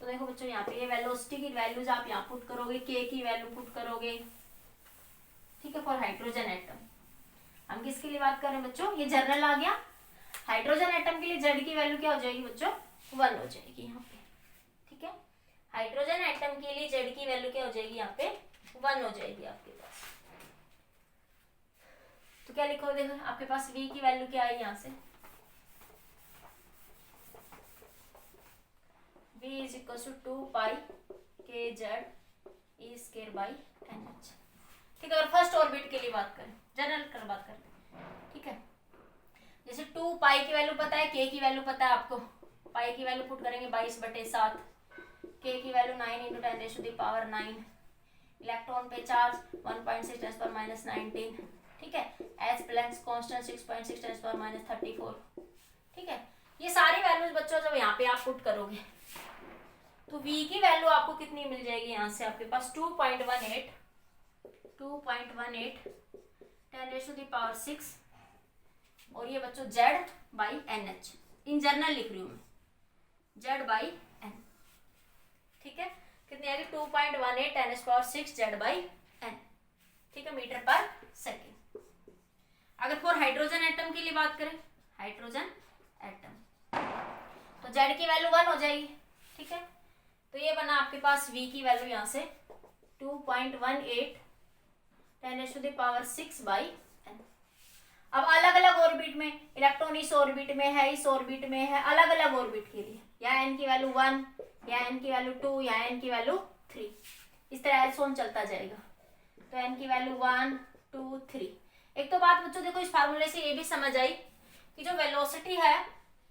तो देखो बच्चों यहाँ पे ये वेलोसिटी की वैल्यूज आप यहाँ पुट करोगे, के की वैल्यू पुट करोगे, ठीक है, फॉर हाइड्रोजन एटम। हम किसके लिए बात कर रहे हैं बच्चों, ये जनरल आ गया। हाइड्रोजन एटम के लिए जेड की वैल्यू क्या हो जाएगी बच्चों, 1 हो जाएगी यहाँ पे, ठीक है। हाइड्रोजन एटम के लिए जेड की वैल्यू क्या हो जाएगी यहाँ पे, 1 हो जाएगी आपके पास। तो क्या लिखो, देखो आपके पास v की वैल्यू क्या है यहाँ से, v इज इक्वल टू 2 पाई के जेड E² बाई NH, ठीक है। अगर फर्स्ट ऑर्बिट के लिए बात करें, जनरल कर बात करते हैं, ठीक है। जैसे 2 पाई की वैल्यू पता है, के की वैल्यू पता है आपको, पाई की वैल्यू पुट करेंगे 22/7, के की वैल्यू 9 × 10⁻⁹, इलेक्ट्रॉन पे चार्ज 1.6 10⁻⁻19, ठीक है। एच प्लैंक्स कांस्टेंट 6.6 10⁻34, ठीक है। ये सारी वैल्यूज बच्चों जब यहाँ पे आप पुट करोगे तो v की वैल्यू आपको कितनी मिल जाएगी, यहाँ से आपके पास 2.18 10⁻6, और ये बच्चों z by NH, in general लिख रही हूँ मैं, z बाई n, ठीक है। कितनी आएगी, 2.18 10⁻6 z बाई n, ठीक है, मीटर पर सेकेंड। अगर फॉर हाइड्रोजन एटम के लिए बात करें, हाइड्रोजन एटम, तो z की वैल्यू 1 हो जाएगी, ठीक है। तो ये बना आपके पास v की वैल्यू यहाँ से 2.18 10⁻6 बाई n। अब अलग अलग ऑर्बिट में, इलेक्ट्रॉन इस ऑर्बिट में है, इस ऑर्बिट में है, अलग अलग ऑर्बिट के लिए, या n की वैल्यू 1, या n की वैल्यू 2, या n की वैल्यू 3, इस तरह एल्सोन चलता जाएगा। तो n की वैल्यू 1 2 3। एक तो बात बच्चों देखो, इस फार्मूले से ये भी समझ आई कि जो वेलोसिटी है,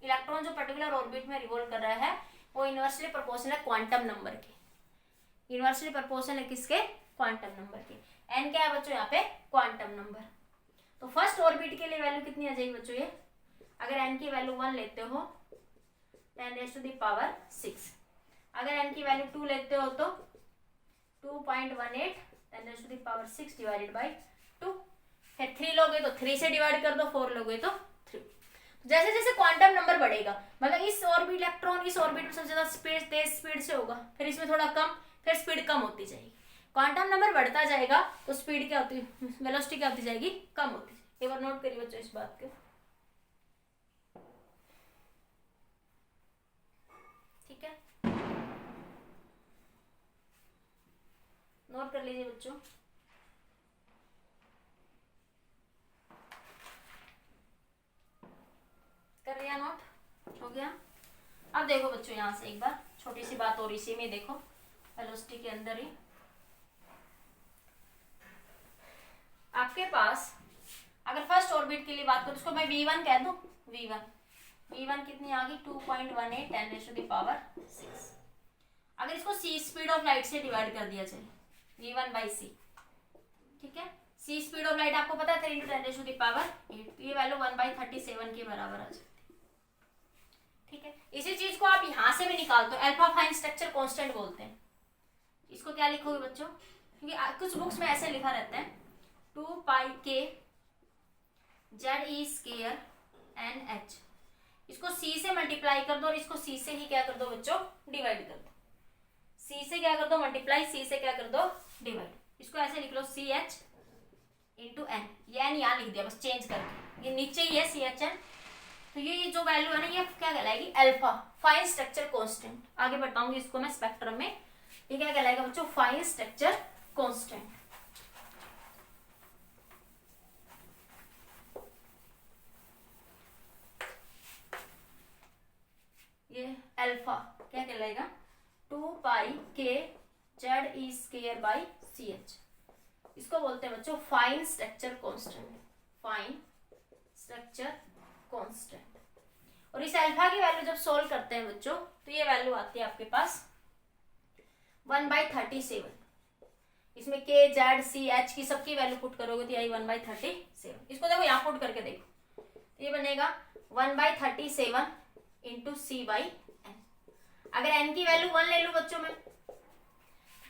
इलेक्ट्रॉन जो पर्टिकुलर ऑर्बिट में रिवॉल्व कर रहा है, वो इनवर्सली प्रोपोर्शनल है क्वांटम नंबर के, इनवर्सली प्रोपोर्शनल है किसके, क्वांटम नंबर के। n क्या है बच्चों यहाँ पे, क्वांटम नंबर। तो फर्स्ट ऑर्बिट के लिए वैल्यू कितनी आ जाएगी बच्चों, ये अगर n की वैल्यू 1 लेते हो 10⁻6, अगर n की वैल्यू 2 लेते हो तो 2.18 10⁻6 डिवाइडेड बाई 2, फिर 3 लोगे तो 3 से डिवाइड कर दो, 4 लोगे तो 3। जैसे जैसे क्वांटम नंबर बढ़ेगा, मतलब इस ऑर्बिट इलेक्ट्रॉन इस ऑर्बिट में सबसे ज्यादा स्पीड, तेज स्पीड से होगा, फिर इसमें थोड़ा कम, फिर स्पीड कम होती जाएगी। क्वांटम नंबर बढ़ता जाएगा तो स्पीड क्या होती, वेलोसिटी क्या होती जाएगी, कम होती जाएगी। एक बार नोट करिए बच्चों इस बात को, ठीक है, नोट कर लीजिए बच्चों। कर लिया नोट, हो गया। अब देखो बच्चों यहाँ से एक बार छोटी सी बात और इसी में देखो, वेलोसिटी के अंदर ही आपके पास अगर फर्स्ट ऑर्बिट के लिए बात करूं, उसको मैं v1 कह दूं, v1 कितनी आ गई, 2.18 10⁻6। अगर इसको c स्पीड ऑफ लाइट से डिवाइड कर दिया जाए, v1 बाई c, ठीक है। c स्पीड ऑफ लाइट आपको पता है 3 × 10⁸, ये वैल्यू 1/37 के बराबर आ जाती है, ठीक है। इसी चीज को आप यहां से भी निकाल दो, अल्फा फाइन स्ट्रक्चर कांस्टेंट बोलते हैं इसको। क्या लिखोगे बच्चों, क्योंकि कुछ बुक्स में ऐसे लिखा रहता है 2 पाई के ZE² NH, इसको c से मल्टीप्लाई कर दो और इसको c से ही क्या कर दो बच्चों, डिवाइड कर दो। c से क्या कर दो मल्टीप्लाई, c से क्या कर दो डिवाइड। इसको ऐसे लिख लो CH × n, ये n यहाँ लिख दिया बस चेंज करके, ये नीचे ही है CHN। तो ये जो वैल्यू है ना, ये क्या कहलाएगी, अल्फा फाइन स्ट्रक्चर कांस्टेंट। आगे बताऊंगी इसको मैं स्पेक्ट्रम में, ये क्या कहलाएगा बच्चों, फाइन स्ट्रक्चर कांस्टेंट। ये अल्फा क्या कहलाएगा, 2 पाई के ZE² बाई CH, इसको बोलते हैं बच्चों fine structure constant, fine structure constant. और इस अल्फा की वैल्यू जब सोल्व करते हैं बच्चों तो ये वैल्यू आती है आपके पास 1/37। इसमें के जेड सी एच की सबकी वैल्यू पुट करोगे तो यही 1/37। इसको देखो यहाँ पुट करके देखो तो ये बनेगा 1/37 इंटू सी बाई एन। अगर एन की वैल्यू 1 ले लू बच्चों में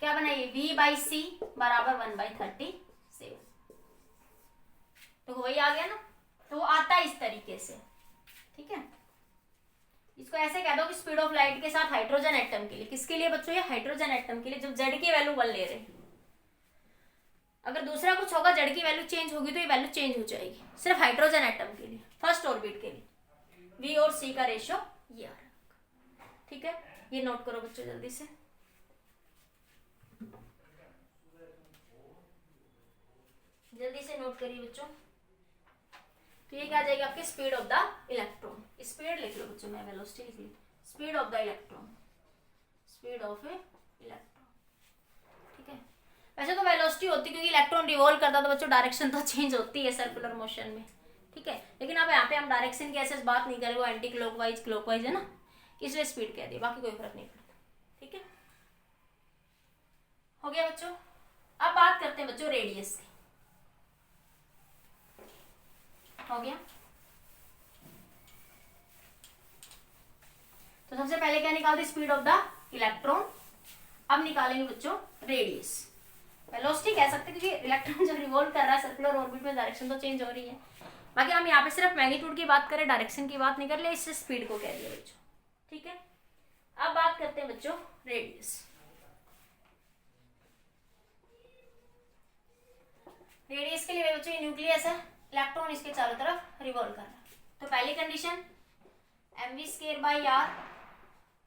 क्या बनाइए v बाई सी बराबर 1/37। तो वही आ गया ना। तो वो आता है इस तरीके से, ठीक है। इसको ऐसे कह दो कि स्पीड ऑफ लाइट के साथ हाइड्रोजन एटम के लिए, किसके लिए बच्चों, ये हाइड्रोजन एटम के लिए जब जेड की वैल्यू 1 ले रहे। अगर दूसरा कुछ होगा जेड की वैल्यू चेंज होगी तो ये वैल्यू चेंज हो जाएगी, सिर्फ हाइड्रोजन एटम के लिए फर्स्ट ऑर्बिट के लिए v और c का रेशियो ये आ रहा है, ठीक है। ये नोट करो बच्चों जल्दी से। जल्दी से नोट करिए बच्चों। तो ये क्या आ जाएगा आपके speed of the electron. Speed लिख लो बच्चों, मैं वेलोसिटी लिख ली, speed of the electron, speed of a electron, ठीक है। वैसे तो वेलोसिटी होती क्योंकि इलेक्ट्रॉन रिवॉल्व करता तो बच्चों डायरेक्शन तो चेंज होती है सर्कुलर मोशन में, ठीक है। लेकिन अब यहाँ पे हम डायरेक्शन की ऐसे बात नहीं करें, वो एंटी क्लॉकवाइज क्लॉकवाइज है ना, इसलिए स्पीड कह दी, बाकी कोई फर्क नहीं पड़ता, ठीक है। हो गया बच्चों। अब बात करते हैं बच्चों रेडियस की। हो गया। तो सबसे पहले क्या निकाल दी, स्पीड ऑफ द इलेक्ट्रॉन। अब निकालेंगे बच्चों रेडियस। वेलोसिटी कह सकते हैं क्योंकि इलेक्ट्रॉन जब रिवॉल्व कर रहा है सर्कुलर ऑर्बिट में डायरेक्शन तो चेंज हो रही है। बाकी हम यहाँ पे सिर्फ मैग्नीट्यूड की बात करें, डायरेक्शन की बात नहीं कर ले, इससे स्पीड को कह दिया बच्चों, ठीक है। अब बात करते हैं बच्चों रेडियस। रेडियस के लिए बच्चों ये न्यूक्लियस है, इलेक्ट्रॉन इसके चारों तरफ रिवॉल्व कर रहा है। तो पहली condition mv square by r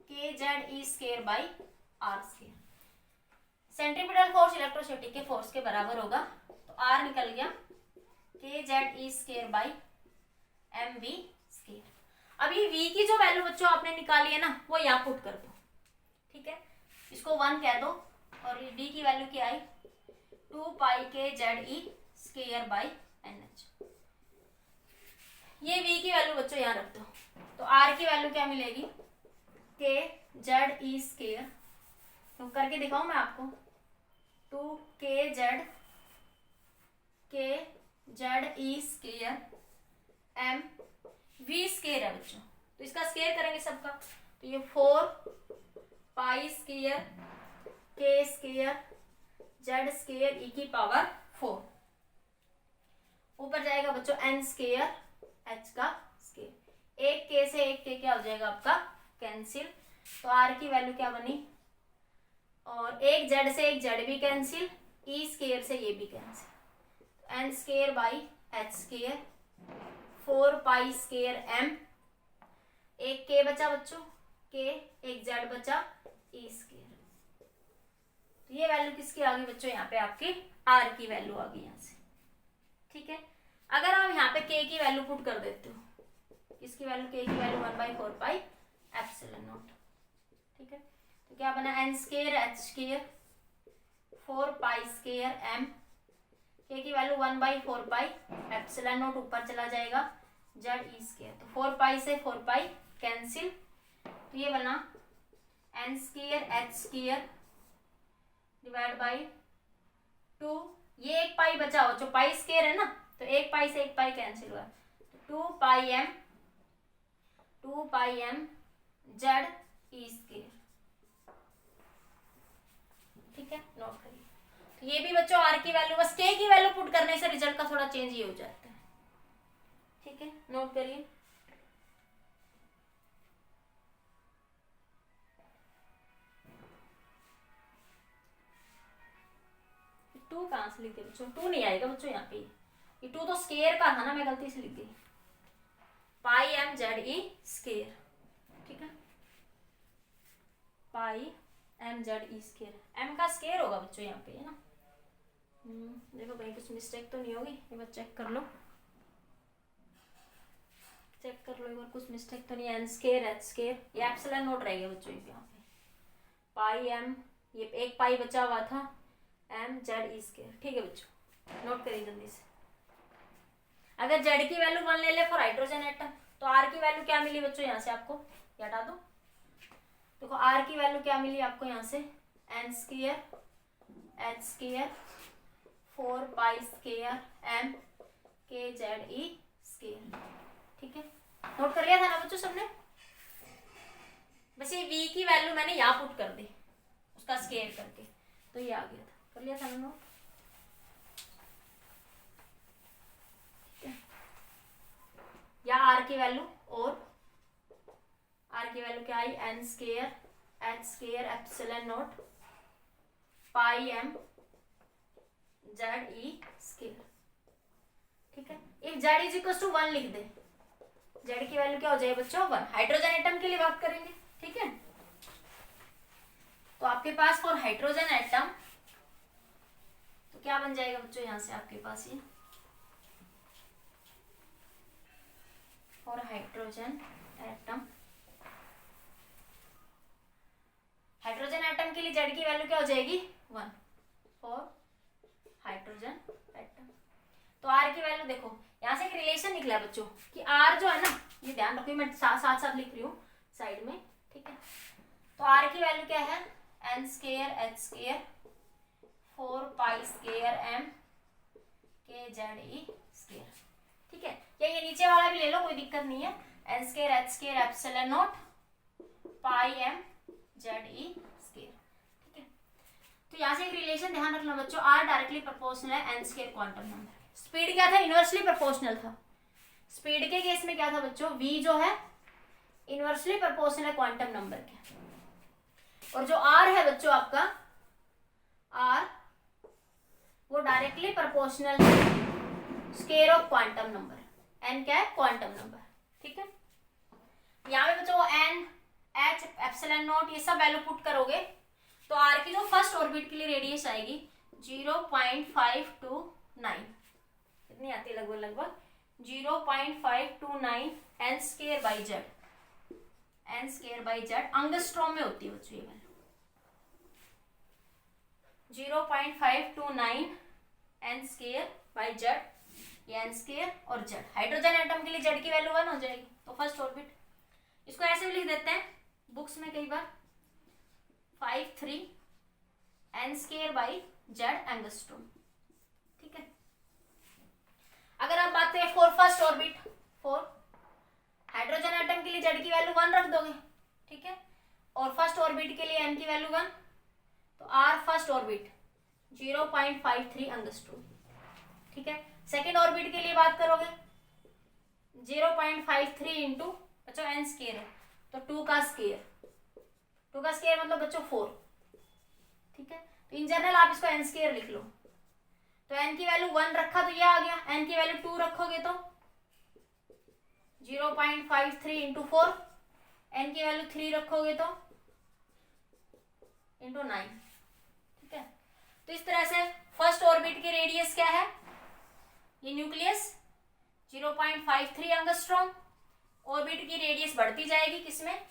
k Z E square by r square. Centripetal force electrostatic के फोर्स के बराबर होगा, तो आर निकल गया k Z E square by m we square. अब ये v की जो वैल्यू बच्चों आपने निकाली है ना वो यहाँ पुट कर दो, ठीक है। इसको 1 कह दो और ये v की वैल्यू क्या आई 2 पाई के Z E square by NH। ये v की वैल्यू बच्चों यहाँ रख दो, तो r की वैल्यू क्या मिलेगी के जेड ई स्क्वायर, तो करके दिखाऊं मैं आपको 2 K Z E square M we square है बच्चों। तो इसका स्क्वायर करेंगे सबका, तो ये 4 पाई स्क्वायर के स्क्वायर जेड स्क्वायर ई की पावर 4। ऊपर जाएगा बच्चों n स्क्वायर h का स्क्वायर, एक के से एक के क्या हो जाएगा आपका कैंसिल, तो r की वैल्यू क्या बनी, और एक z से एक z भी कैंसिल, e स्क्वायर से ये भी cancel, n square by h square 4 pi square m, एक k बचा बच्चों k, एक z बचा e स्क्वायर। तो ये वैल्यू किसकी आ गई बच्चों, यहाँ पे आपकी r की वैल्यू आ गई यहाँ से, ठीक है। अगर आप यहाँ पे k की वैल्यू पुट कर देते हो, इसकी वैल्यू k की वैल्यू 1/4 पाई एप्सिलॉन नॉट, ठीक है। तो क्या बना n square h square 4 pi square m, k की वैल्यू 1/4 पाई एप्सिलॉन नॉट, ऊपर चला जाएगा z e स्क्वायर, तो 4 पाई से 4 पाई कैंसिल, तो ये बना n square h square divide by 2, ये एक पाई बचा हो, जो पाई स्क्वायर है ना, तो एक पाई से एक पाई कैंसिल हुआ, तो 2 पाई m जेड ई स्क्वायर, ठीक है। नोट करिए। तो ये भी बच्चों r की वैल्यू, बस k की वैल्यू पुट करने से रिजल्ट का थोड़ा चेंज ही हो जाता है, ठीक है। नोट करिए। टू कहां से लिख गए बच्चों, 2 नहीं आएगा बच्चों यहाँ पे, ये 2 तो स्क्वायर का था ना, मैं गलती से लिख गई, पाई एम जेड ई स्क्वायर, ठीक है, पाई एम जेड ई स्क्वायर, एम का स्क्वायर होगा बच्चों यहाँ पे, है ना। देखो कहीं कुछ मिस्टेक तो नहीं होगी, एक बार चेक कर लो, चेक कर लो एक बार, कुछ मिस्टेक तो नहीं है। एन स्क्वायर एच स्क्वायर, ये एप्सिलॉन नोट रहेगा बच्चों यहाँ पे, पाई एम, ये एक पाई बचा हुआ था एम जेड ई स्क्वायर, ठीक है बच्चों। नोट करिए जल्दी से। अगर जेड की वैल्यू 1 ले ले फॉर हाइड्रोजन एटम, तो आर की वैल्यू क्या मिली बच्चों यहाँ से आपको, ये हटा दो। देखो आर की वैल्यू क्या मिली आपको यहाँ से, N square H square 4 pi square M K Z ई स्क्वायर। ठीक है, नोट कर लिया था ना बच्चों सबने। बस ये v की वैल्यू मैंने यहाँ पुट कर दी उसका स्क्वायर करके, तो ये आ गया था, कर लिया था ना नोट। या आर की वैल्यू, और आर की वैल्यू क्या आई, n square H square epsilon naught pi M Z ई स्क्वायर। ठीक है, if Z is equal to 1 लिख दे, जेड की वैल्यू क्या हो जाएगी बच्चों 1। हाइड्रोजन एटम के लिए बात करेंगे। ठीक है, तो आपके पास फॉर हाइड्रोजन एटम तो क्या बन जाएगा बच्चों यहाँ से आपके पास, ये for hydrogen atom, hydrogen atom के लिए जेड की वैल्यू क्या हो जाएगी 1 फॉर हाइड्रोजन एटम। तो आर की वैल्यू देखो, यहाँ से एक रिलेशन निकला है बच्चों कि आर जो है ना, ये ध्यान रखो, मैं साथ साथ लिख रही हूँ साइड में। ठीक है, तो आर की वैल्यू क्या है, N square H square 4 pi square M K Z ई स्क्वायर। ठीक है, या ये नीचे वाला भी ले लो, कोई दिक्कत नहीं है, N square H square epsilon naught pi M Z ई स्क्वायर। ठीक है, तो यहाँ से एक रिलेशन ध्यान रखना बच्चों, आर डायरेक्टली प्रोपोर्शनल है N square quantum number. Speed क्या था, इनवर्सली प्रोपोर्शनल था। स्पीड के केस में क्या था बच्चों, v जो है इनवर्सली प्रोपोर्शनल है क्वांटम नंबर के, और जो r है बच्चों आपका r वो डायरेक्टली प्रोपोर्शनल है square of quantum number, n क्या है क्वांटम नंबर। ठीक है, यहाँ पे बच्चों n h एप्सिलॉन नॉट ये सब वैल्यू पुट करोगे तो r की जो फर्स्ट ऑर्बिट के लिए रेडियस आएगी 0.529, कितनी आती है लगभग 0.529 N square by Z, N square by Z angstrom में होती है बच्चों ये value, 0.529 N square by Z, ये एन स्क्वायर और जेड। हाइड्रोजन एटम के लिए जेड की वैल्यू 1 हो जाएगी, तो फर्स्ट ऑर्बिट। इसको ऐसे भी लिख देते हैं बुक्स में कई बार 53 N square by Z angstrom. ठीक है, अगर आप बात करें for first orbit, for hydrogen atom के लिए जेड की वैल्यू 1 रख दोगे। ठीक है, और फर्स्ट ऑर्बिट के लिए एन की वैल्यू 1, तो आर फर्स्ट ऑर्बिट 0.53 एंगस्ट्रॉम। ठीक है, सेकेंड ऑर्बिट के लिए बात करोगे 0.53 इंटू बच्चों एन स्क्वायर है तो 2 का स्क्वायर, 2 का स्क्वायर मतलब बच्चों 4। ठीक है, तो इन जनरल आप इसको एन स्क्वायर लिख लो, तो n की वैल्यू 1 रखा तो ये आ गया, n की वैल्यू 2 रखोगे तो 0.53 इंटू 4, n की वैल्यू 3 रखोगे तो इंटू 9। ठीक है, तो इस तरह से फर्स्ट ऑर्बिट की रेडियस क्या है, ये न्यूक्लियस 0.53 एंगस्ट्रॉम, ऑर्बिट की रेडियस बढ़ती जाएगी किसमें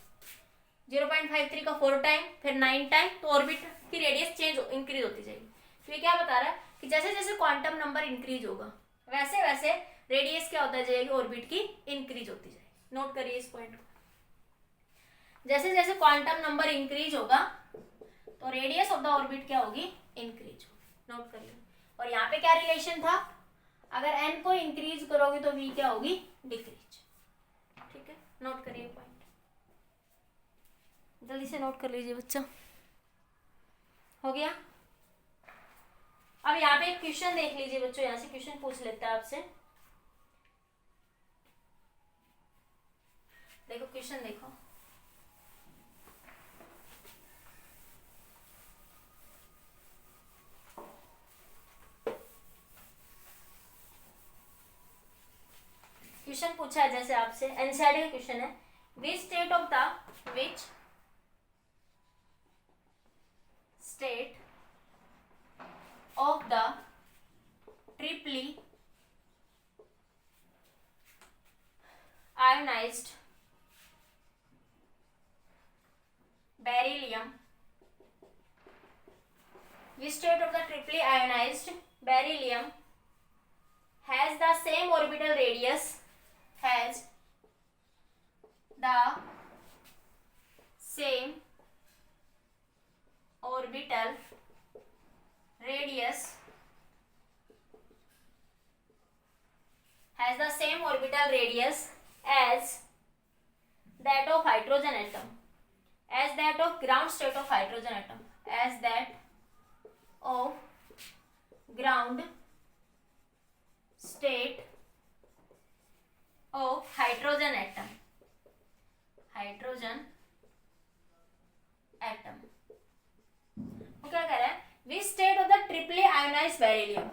0.53 का 4 टाइम फिर 9 टाइम, तो ऑर्बिट की रेडियस चेंज इंक्रीज होती जाएगी। तो ये क्या बता रहा है कि जैसे जैसे क्वांटम नंबर इंक्रीज होगा वैसे वैसे रेडियस क्या होता जाएगी, ऑर्बिट की इंक्रीज होती जाएगी। नोट करिए इस पॉइंट को, जैसे जैसे क्वांटम नंबर इंक्रीज होगा तो रेडियस ऑफ द ऑर्बिट क्या होगी, इंक्रीज होगी। नोट करिए, और यहाँ पे क्या रिलेशन था, अगर n को इंक्रीज करोगे तो v क्या होगी, डिक्रीज। ठीक है, नोट करिए पॉइंट, जल्दी से नोट कर लीजिए बच्चा, हो गया। अब यहाँ पे एक क्वेश्चन देख लीजिए बच्चों, यहाँ से क्वेश्चन पूछ लेता है आपसे। देखो क्वेश्चन देखो, क्वेश्चन पूछा है जैसे आपसे, एनसीईआरटी का क्वेश्चन है, which state of the triply ionized beryllium, which state of the triply ionized beryllium has the same orbital radius, has the same orbital radius, has the same orbital radius as that of hydrogen atom, as that of ground state of hydrogen atom, as that of ground state of hydrogen atom, hydrogen atom। वो क्या कह रहा है, which state of the triply ionized beryllium,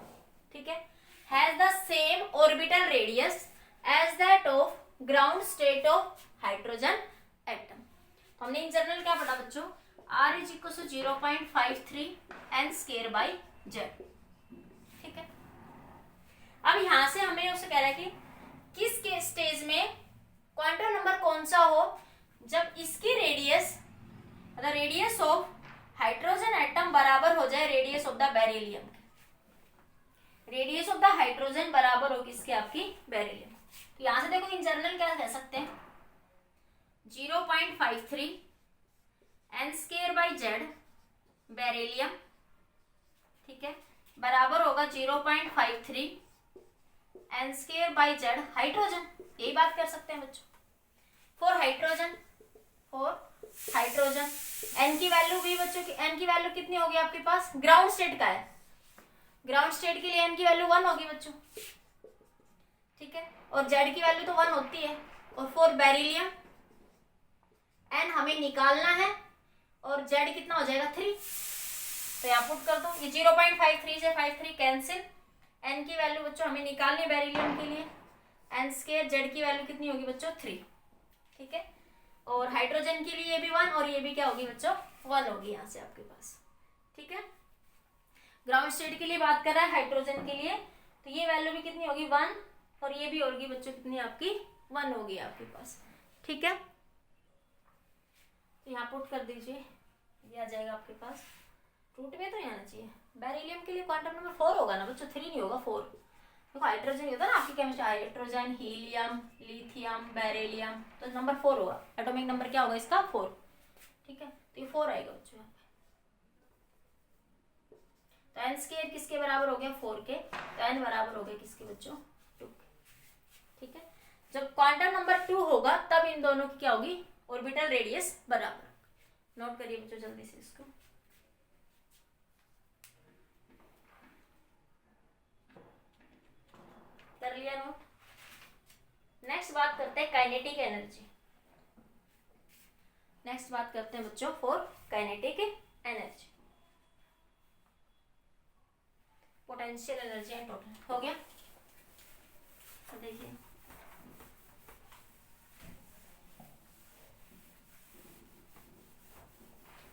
ठीक है, has the same orbital radius as that of ground state of hydrogen atom। तो हमने इन जनरल क्या पढ़ा बच्चों, R is equal to 0.53 n square by z, ठीक है। अब यहां से हमें उससे कह रहा है कि किस के स्टेज में क्वांटम नंबर कौन सा हो, जब इसकी radius, the radius of hydrogen atom बराबर हो जाए radius of the beryllium, radius of the hydrogen बराबर हो किसके, आपकी बेरिलियम। तो यहां से देखो इन जनरल क्या कह सकते हैं, 0.53 n square by Z beryllium, ठीक है, बराबर होगा 0.53 n square by Z hydrogen. यही बात कर सकते हैं बच्चों, for hydrogen, for hydrogen n की वैल्यू भी बच्चों की, n की वैल्यू कितनी होगी आपके पास, ग्राउंड स्टेट का है, ग्राउंड स्टेट के लिए n की वैल्यू 1 होगी बच्चों, ठीक है, और z की वैल्यू तो 1 होती है। और फॉर बेरिलियम n हमें निकालना है और z कितना हो जाएगा 3, तो यहाँ पुट कर दो, ये 0.53 से 53 कैंसिल, n की वैल्यू बच्चों हमें निकालनी है बेरिलियम के लिए, n स्क्वायर, z की वैल्यू कितनी होगी बच्चों 3, ठीक है, और हाइड्रोजन के लिए ये भी 1 और ये भी क्या होगी बच्चों 1 होगी यहाँ से आपके पास, ठीक है। ग्राउंड स्टेट के लिए बात कर रहा है हाइड्रोजन के लिए, तो ये वैल्यू भी कितनी होगी 1 और ये भी होगी बच्चों कितनी आपकी 1 होगी आपके पास, ठीक है। तो यहाँ पुट कर दीजिए, ये आ जाएगा आपके पास, रूट में तो नहीं आना चाहिए। बेरिलियम के लिए क्वांटम नंबर 4 होगा ना बच्चों, 3 नहीं होगा 4। देखो हाइड्रोजन होता है ना आपकी chemistry, hydrogen, helium, lithium, beryllium, तो नंबर 4 होगा, एटॉमिक नंबर क्या होगा इसका 4, ठीक है, तो ये 4 आएगा बच्चों यहाँ पे। तो n स्क्वायर किसके बराबर हो गया 4 के, तो n बराबर हो गया किसके बच्चों 2 के, ठीक है। जब क्वांटम नंबर 2 होगा तब इन दोनों की क्या होगी, ऑर्बिटल रेडियस बराबर। नोट करिए बच्चों जल्दी से इसको, कर लिया नोट। नेक्स्ट बात करते हैं काइनेटिक एनर्जी, नेक्स्ट बात करते हैं बच्चों for kinetic energy, potential energy and total हो गया। तो देखिए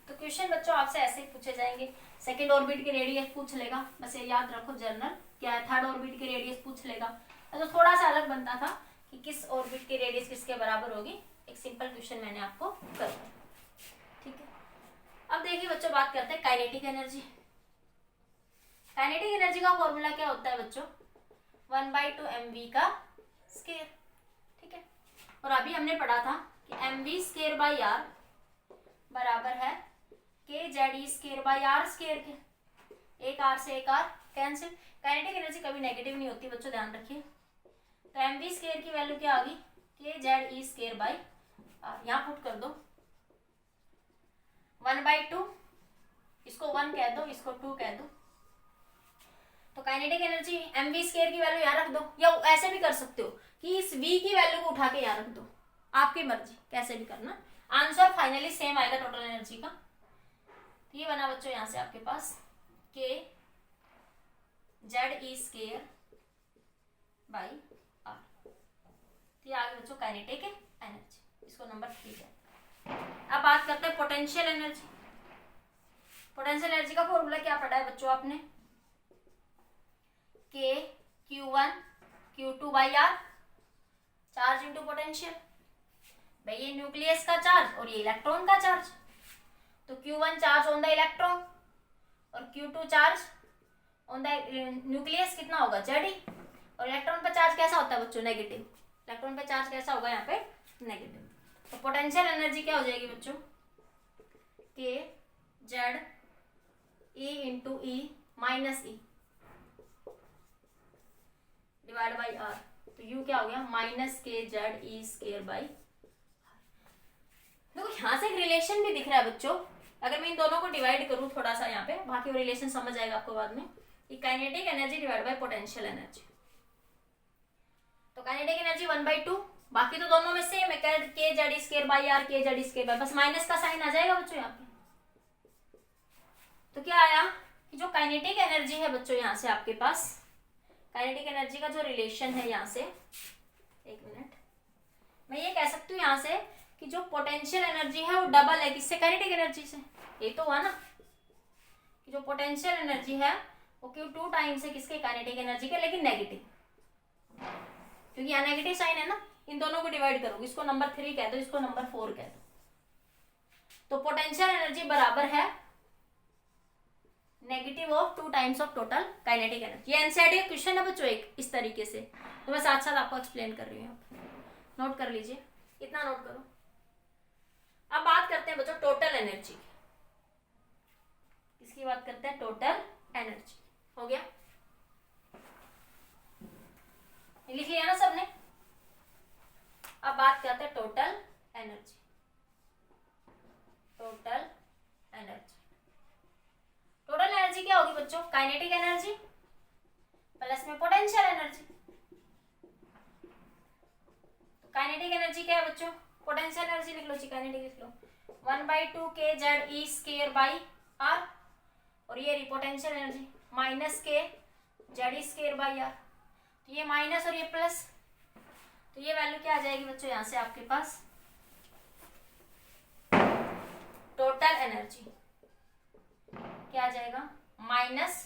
तो क्वेश्चन बच्चों आपसे ऐसे ही पूछे जाएंगे, सेकंड ऑर्बिट के रेडियस पूछ लेगा, बस ये याद रखो जनरल क्या है, थर्ड ऑर्बिट के रेडियस पूछ लेगा, तो थोड़ा सा अलग बनता था कि किस ऑर्बिट की रेडियस किसके बराबर होगी, एक सिंपल क्वेश्चन मैंने आपको कर दिया, ठीक है। अब देखिए बच्चों बात करते हैं काइनेटिक एनर्जी। काइनेटिक एनर्जी का फॉर्मूला क्या होता है बच्चों, 1/2 mv का स्क्वायर, ठीक है। और अभी हमने पढ़ा था कि mv²/r बराबर है kZe²/r स्क्वायर के, एक r से एक r कैंसिल। काइनेटिक एनर्जी कभी नेगेटिव नहीं होती बच्चों, ध्यान रखिए। तो mv² की वैल्यू क्या आ गई, kZe²/r, यहाँ पुट कर दो 1/2, इसको 1 कह दो, इसको 2 कह दो, तो काइनेटिक एनर्जी mv² की वैल्यू यहाँ रख दो, या ऐसे भी कर सकते हो कि इस v की वैल्यू को उठा के यहाँ रख दो, आपकी मर्जी कैसे भी करना, आंसर फाइनली सेम आएगा टोटल एनर्जी का। तो ये बना बच्चों यहाँ से आपके पास kZe²/r, तो ये आगे बच्चों काइनेटिक एनर्जी, इसको नंबर 3 है। अब बात करते हैं पोटेंशियल एनर्जी। पोटेंशियल एनर्जी का फॉर्मूला क्या पढ़ा है बच्चों आपने, K Q1 Q2/r, charge into potential. भाई ये न्यूक्लियस का चार्ज और ये इलेक्ट्रॉन का चार्ज, तो Q1 charge on the electron और Q2 charge on the nucleus कितना होगा Ze, और इलेक्ट्रॉन पे चार्ज कैसा होता है बच्चों, नेगेटिव। इलेक्ट्रॉन पे चार्ज कैसा होगा यहाँ पे, नेगेटिव। तो पोटेंशियल एनर्जी क्या हो जाएगी बच्चों, K Z E into E minus E divide by R. तो यू क्या हो गया, minus K Z E square by. देखो यहाँ से एक रिलेशन भी दिख रहा है बच्चों, अगर मैं इन दोनों को डिवाइड करूँ थोड़ा सा यहाँ पे, बाकी वो रिलेशन समझ आएगा आपको बाद में। ये kinetic energy divide by potential energy. तो काइनेटिक एनर्जी 1/2, बाकी तो दोनों में सेम है, के Z square by r, k Z square by, बस माइनस का साइन आ जाएगा बच्चों यहाँ पे। तो क्या आया कि जो काइनेटिक एनर्जी है बच्चों यहाँ से आपके पास, काइनेटिक एनर्जी का जो रिलेशन है यहाँ से, एक मिनट, मैं ये कह सकती हूँ यहाँ से कि जो पोटेंशियल एनर्जी है वो डबल है किससे, काइनेटिक एनर्जी से। ये तो हुआ ना कि जो पोटेंशियल एनर्जी है वो Q2 टाइम्स है किसके, काइनेटिक एनर्जी के, लेकिन नेगेटिव, क्योंकि यहाँ नेगेटिव साइन है ना। इन दोनों को डिवाइड करो, इसको नंबर 3 कह दो, इसको नंबर 4 कह दो। तो पोटेंशियल एनर्जी बराबर है negative of 2 times of total kinetic energy. ये एनसीईआरटी का क्वेश्चन है बच्चों एक इस तरीके से, तो मैं साथ साथ आपको एक्सप्लेन कर रही हूँ, नोट कर लीजिए, इतना नोट करो। अब बात करते हैं बच्चों टोटल एनर्जी, इसकी बात करते हैं, टोटल एनर्जी। हो गया, लिख लिया ना सबने। अब बात करते हैं total energy. Total energy, total energy क्या होगी बच्चों, काइनेटिक एनर्जी प्लस में पोटेंशियल एनर्जी। तो काइनेटिक एनर्जी क्या है बच्चों, पोटेंशियल एनर्जी लिख लो जी, काइनेटिक लिख लो 1/2 K Z E square by R, और ये रही potential energy minus K Z E square by R. तो ये माइनस और ये प्लस, तो ये वैल्यू क्या आ जाएगी बच्चों यहाँ से आपके पास, टोटल एनर्जी क्या आ जाएगा, minus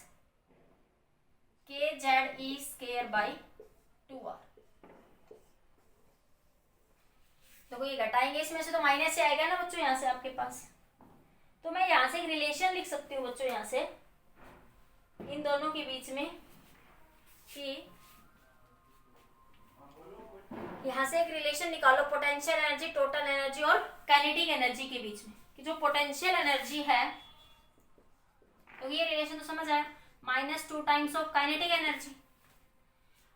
K Z E square by 2r। देखो ये घटाएंगे इसमें से तो माइनस से आएगा ना बच्चों यहाँ से आपके पास। तो मैं यहाँ से एक रिलेशन लिख सकती हूँ बच्चों यहाँ से इन दोनों के बीच में, कि यहाँ से एक रिलेशन निकालो पोटेंशियल एनर्जी, टोटल एनर्जी और काइनेटिक एनर्जी के बीच में, कि जो पोटेंशियल एनर्जी है, तो ये रिलेशन तो समझ आया, -2 टाइम्स ऑफ काइनेटिक एनर्जी,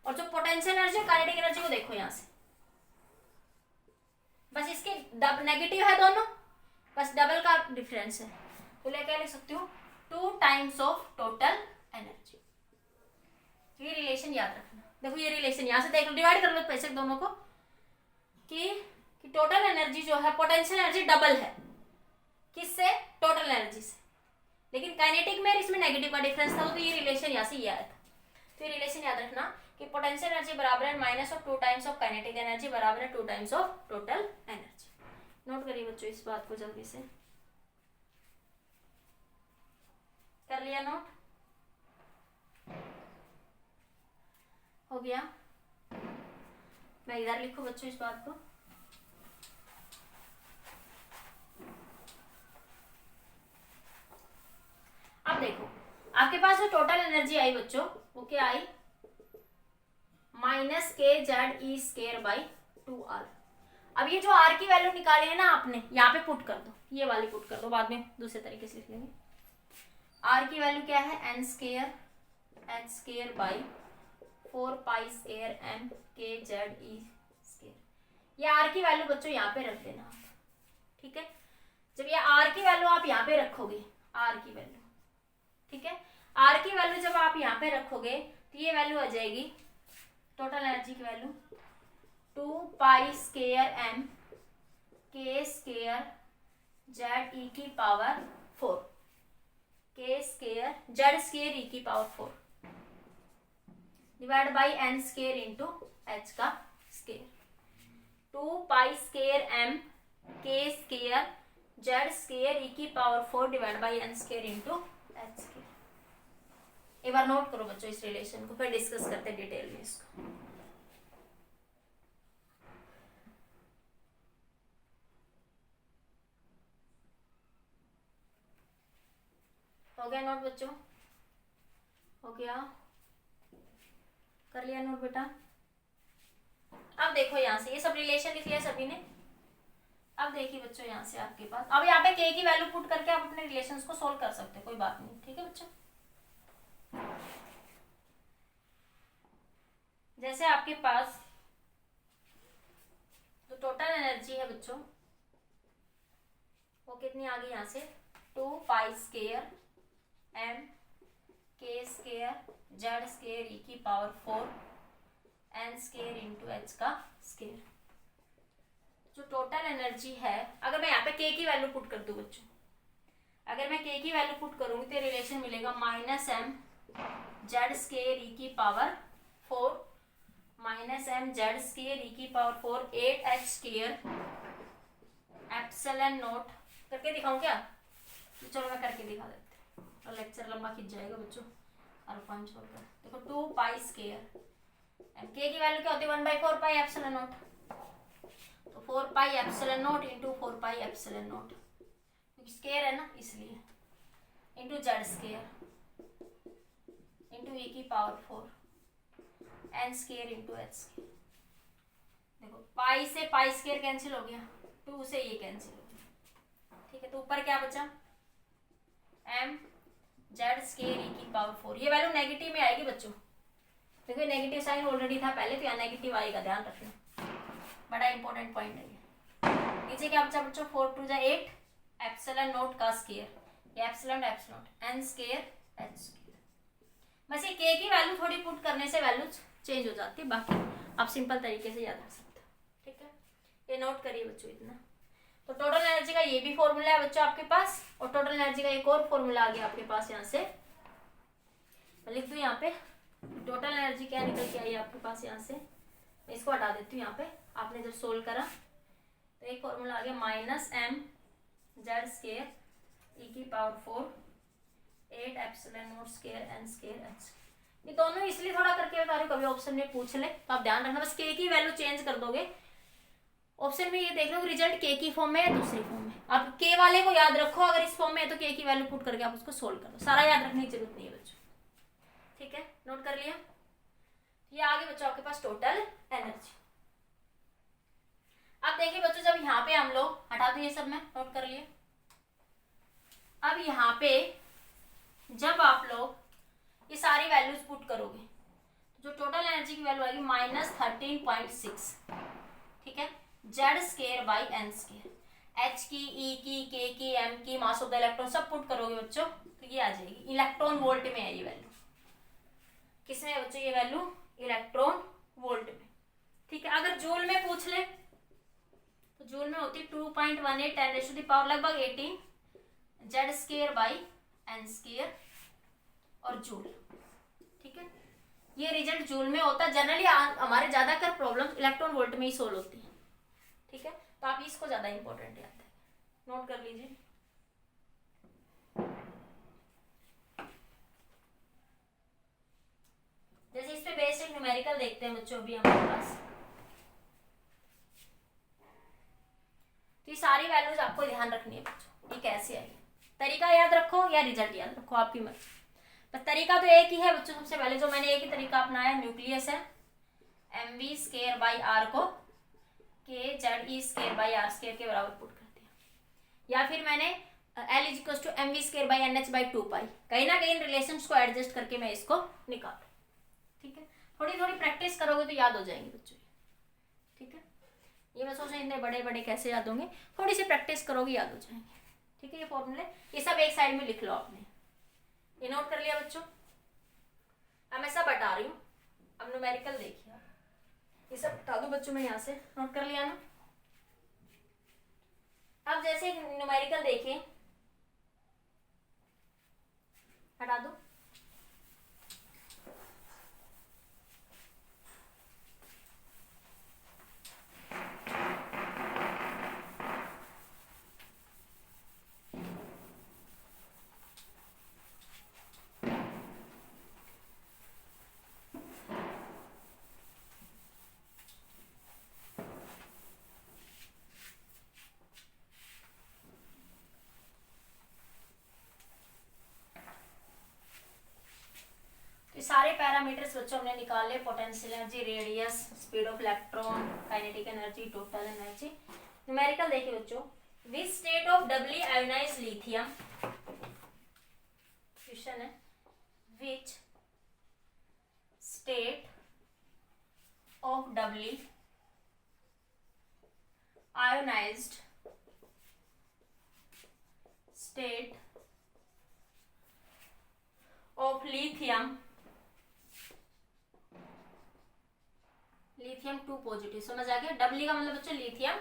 और जो पोटेंशियल एनर्जी और काइनेटिक एनर्जी को देखो यहाँ से, बस इसके नेगेटिव है दोनों, बस डबल का डिफरेंस है, तो क्या लिख सकती हूँ 2 टाइम्स ऑफ टोटल एनर्जी। तो ये रिलेशन याद रखना। देखो ये रिलेशन यहाँ से देख लो, डिवाइड कर लो पैसे दोनों को, कि टोटल एनर्जी जो है, पोटेंशियल एनर्जी डबल है किससे, टोटल एनर्जी से, लेकिन काइनेटिक में इसमें नेगेटिव का डिफरेंस था, तो ये रिलेशन यहाँ से ये आया था। तो ये रिलेशन याद रखना कि पोटेंशियल एनर्जी बराबर है -2 टाइम्स ऑफ काइनेटिक एनर्जी बराबर है 2 times of total energy. Note करिए बच्चों इस बात को जल्दी से, कर लिया नोट, हो गया। मैं इधर लिखूं बच्चों इस बात को, अब देखो आपके पास जो टोटल एनर्जी आई बच्चों वो क्या आई, -के Z E square by 2r। अब ये जो r की वैल्यू निकाली है ना आपने, यहाँ पे पुट कर दो, ये वाली पुट कर दो, बाद में दूसरे तरीके से लिख लेंगे। r की वैल्यू क्या है, n square h square by 4 pi square m के जेड ई स्केयर। ये r की वैल्यू बच्चों यहाँ पे रख देना आप, ठीक है। जब ये r की वैल्यू आप यहाँ पे रखोगे, r की वैल्यू, ठीक है, r की वैल्यू जब आप यहाँ पे रखोगे तो ये वैल्यू आ जाएगी टोटल एनर्जी की वैल्यू 2 पाई स्केयर m के स्केयर जेड ई की पावर 4 के स्केयर जेड स्केयर ई की power 4 divide by n square into h का स्केयर। 2 पाई स्केयर m के स्केयर जेड स्केयर ई की power 4 divide by n square into h square. एक बार नोट करो बच्चों इस रिलेशन को, फिर डिस्कस करते हैं डिटेल में इसको। हो गया नोट बच्चों, हो गया। कर लिया नोट बेटा? अब देखो यहाँ से ये सब रिलेशन लिख लिया सभी ने। अब देखिए बच्चों यहाँ से आपके पास अब यहाँ पे के की वैल्यू पुट करके आप अपने रिलेशंस को सोल्व कर सकते हो, कोई बात नहीं। ठीक है बच्चों, जैसे आपके पास जो टोटल एनर्जी है बच्चों वो कितनी आ गई यहाँ से 2 pi square m k square z square e की power 4 n square into h का स्केयर। जो टोटल एनर्जी है, अगर मैं यहाँ पे k की वैल्यू पुट कर दूं बच्चों, अगर मैं k की वैल्यू पुट करूंगी तो रिलेशन मिलेगा -m z स्केयर e की power 4 -m z square e की power 4 8h square epsilon not. करके दिखाऊं क्या? तो चलो मैं करके दिखा देती हूँ और लेक्चर लंबा खिंच जाएगा बच्चों। और 5 छोड़कर देखो 2 पाई स्केयर के की वैल्यू क्या होती है 1/4 पाई एप्सिलॉन नॉट, तो 4 pi epsilon not into 4 pi epsilon not, क्योंकि स्केयर है ना इसलिए, into Z square into e की power 4 n square into h square. देखो पाई से पाई स्केयर कैंसिल हो गया, 2 से ये कैंसिल हो गया। ठीक है, तो ऊपर क्या बचा m z स्केयर e की पावर 4। ये वैल्यू नेगेटिव में आएगी बच्चों, देखो नेगेटिव साइन ऑलरेडी था पहले, तो यहाँ नेगेटिव आएगा, ध्यान रखना, बड़ा इंपॉर्टेंट पॉइंट है ये। नीचे क्या बचा बच्चों 4 2 8 एप्सिलॉन नॉट का स्केयर, ये epsilon epsilon n square h square. बस ये k की वैल्यू थोड़ी पुट करने से वैल्यू चेंज हो जाती है, बाकी आप सिंपल तरीके से याद रख सकते हो। ठीक है, ये नोट करिए बच्चों इतना। तो टोटल एनर्जी का ये भी फॉर्मूला है बच्चों आपके पास, और टोटल एनर्जी का एक और फॉर्मूला आ गया आपके पास। यहाँ से मैं लिख दूं यहाँ पे टोटल एनर्जी क्या निकल के आई आपके पास, यहाँ से मैं इसको हटा देती हूँ। यहाँ पे आपने जब सोल्व करा तो एक फॉर्मूला आ गया -m z स्केयर e की power 4 8 epsilon not square n square h। ये दोनों इसलिए थोड़ा करके बता रही हूँ, कभी ऑप्शन में पूछ ले तो आप ध्यान रखना, बस k की वैल्यू चेंज कर दोगे। ऑप्शन में ये देख लो रिजल्ट k की फॉर्म में या दूसरी फॉर्म में, आप k वाले को याद रखो, अगर इस फॉर्म में है तो k की वैल्यू पुट करके आप उसको सोल्व कर दो, सारा याद रखने की जरूरत नहीं है बच्चों। ठीक है, नोट कर लिया? ये आगे बच्चों आपके पास टोटल एनर्जी। अब देखिए बच्चों, जब यहाँ पे हम लोग हटा दो ये सब, मैं नोट कर लिए। अब यहाँ पे जब आप लोग ये सारी वैल्यूज पुट करोगे तो जो टोटल एनर्जी की वैल्यू आएगी -13.6। ठीक है, Z square by N square, H की ई की के की एम की मास ऑफ द इलेक्ट्रॉन सब पुट करोगे बच्चों तो ये आ जाएगी। इलेक्ट्रॉन वोल्ट में है ये वैल्यू, किसमें है बच्चों ये वैल्यू? इलेक्ट्रॉन वोल्ट में। ठीक है, अगर जूल में पूछ ले तो जूल में होती 2.18 10⁻⁴ लगभग 18 Z square by N square और जूल। ठीक है, ये रिजल्ट जूल में होता है। जनरली हमारे ज्यादातर प्रॉब्लम इलेक्ट्रॉन वोल्ट में ही सोल्व होती है। ठीक है, तो आप इसको ज्यादा इंपॉर्टेंट याद है, नोट कर लीजिए। जैसे इस पे बेसिक न्यूमेरिकल देखते हैं बच्चों अभी हमारे पास, तो ये सारी वैल्यूज आपको ध्यान रखनी है बच्चों। ये कैसे आई, तरीका याद रखो या रिजल्ट याद रखो, आपकी मर्जी। बस तरीका तो एक ही है बच्चों। सबसे पहले जो मैंने एक ही तरीका अपनाया, न्यूक्लियस है mv स्केयर बाई r को k Z E square by R square के बराबर पुट कर दिया, या फिर मैंने l is to mv square by N H by 2 pi, कहीं ना कहीं रिलेशंस को एडजस्ट करके मैं इसको निकालू। ठीक है, थोड़ी थोड़ी प्रैक्टिस करोगे तो याद हो जाएंगे बच्चों। ठीक है, ये मैं सोच रही इतने बड़े बड़े कैसे याद होंगे, थोड़ी सी प्रैक्टिस करोगे याद हो जाएंगे। ठीक है, ये फॉर्मूले ये सब एक साइड में लिख लो आपने, ये नोट कर लिया बच्चों। अब मैं सब हटा रही हूँ, अब न्यूमेरिकल देखिए, ये सब हटा दो बच्चों, मैं यहाँ से नोट कर लिया ना। अब जैसे न्यूमेरिकल देखिए, हटा दो। ये सारे पैरामीटर्स बच्चों हमने निकाले, potential energy, radius, speed of electron, kinetic energy, total energy. Numerical देखिए बच्चों, which state of doubly ionised lithium, question है which state of doubly ionised state of lithium 2 positive, समझ आ गया। डबली का मतलब बच्चों लिथियम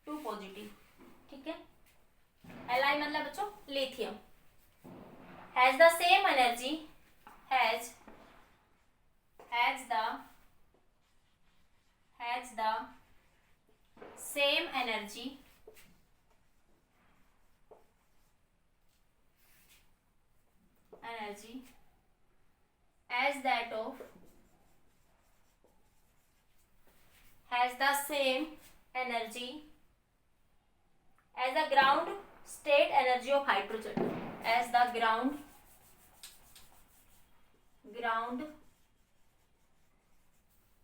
2 पॉजिटिव, ठीक है। Li मतलब बच्चों lithium, has the same energy, has the same energy as that of, has the same energy as the ground state energy of hydrogen, as the ground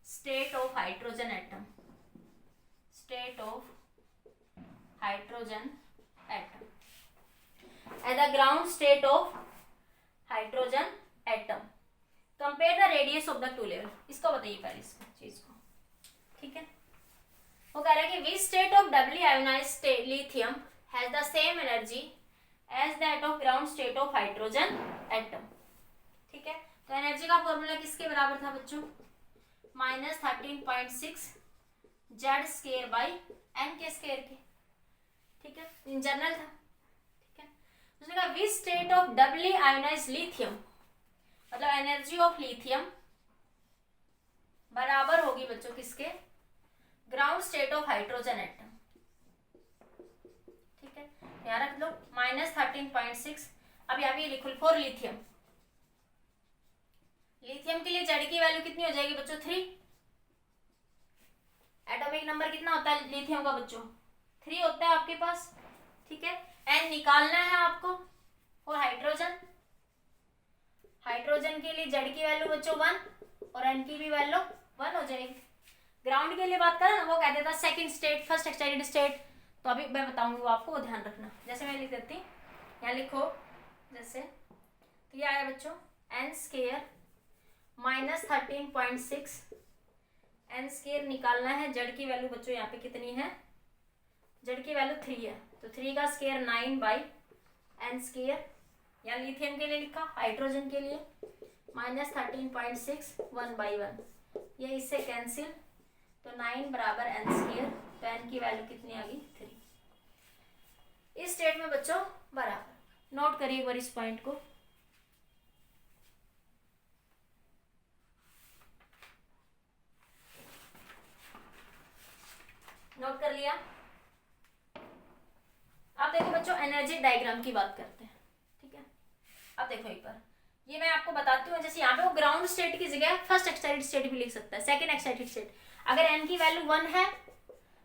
state of hydrogen atom, as the ground state of hydrogen atom. Compare the radius of the two level, इसको बताइए पहले इस चीज को, ठीक है। वो कह रहा है कि which state of doubly ionised lithium has the same energy as that of ground state of hydrogen atom, ठीक है। तो एनर्जी का फॉर्मूला किसके बराबर था बच्चों, -13.6 जेड स्क्वायर बाई एन के स्क्वायर के, ठीक है, इन जनरल था। उसने कहा which state of doubly ionised lithium, मतलब एनर्जी ऑफ लिथियम बराबर होगी बच्चों किसके, ground state of hydrogen atom, ठीक है। याद रख लो -13.6। अब यहाँ पे लिखो फॉर लिथियम, लिथियम के लिए जेड की वैल्यू कितनी हो जाएगी बच्चों 3। एटॉमिक नंबर कितना होता है लिथियम का बच्चों 3 होता है आपके पास, ठीक है। एन निकालना है आपको। और हाइड्रोजन के लिए जेड की वैल्यू बच्चों 1 और एन की भी वैल्यू 1 हो जाएगी। ग्राउंड के लिए बात करें ना, वो कहते था second state, first excited state, तो अभी मैं बताऊंगी वो आपको, वो ध्यान रखना। जैसे मैं लिख देती, यहाँ लिखो जैसे, तो ये आया बच्चों एन स्क्वायर -13.6, एन स्क्वायर निकालना है, जेड की वैल्यू बच्चों यहाँ पे कितनी है, जेड की वैल्यू 3 है, तो 3 का स्क्वायर 9 बाई एन स्क्वायर। यहाँ लिथियम के लिए लिखा, हाइड्रोजन के लिए -13.6 1/1, ये इससे कैंसिल, तो 9 बराबर एन स्क्वायर, तो एन की वैल्यू कितनी आ गई 3। इस स्टेट में बच्चों बराबर, नोट करिए एक बार इस पॉइंट को। नोट कर लिया। अब देखो बच्चों एनर्जी डायग्राम की बात करते हैं, ठीक है। अब देखो एक बार ये मैं आपको बताती हूँ, जैसे यहाँ पे वो ग्राउंड स्टेट की जगह फर्स्ट एक्साइटेड स्टेट भी लिख सकता है, सेकंड एक्साइटेड स्टेट। अगर एन की वैल्यू 1 है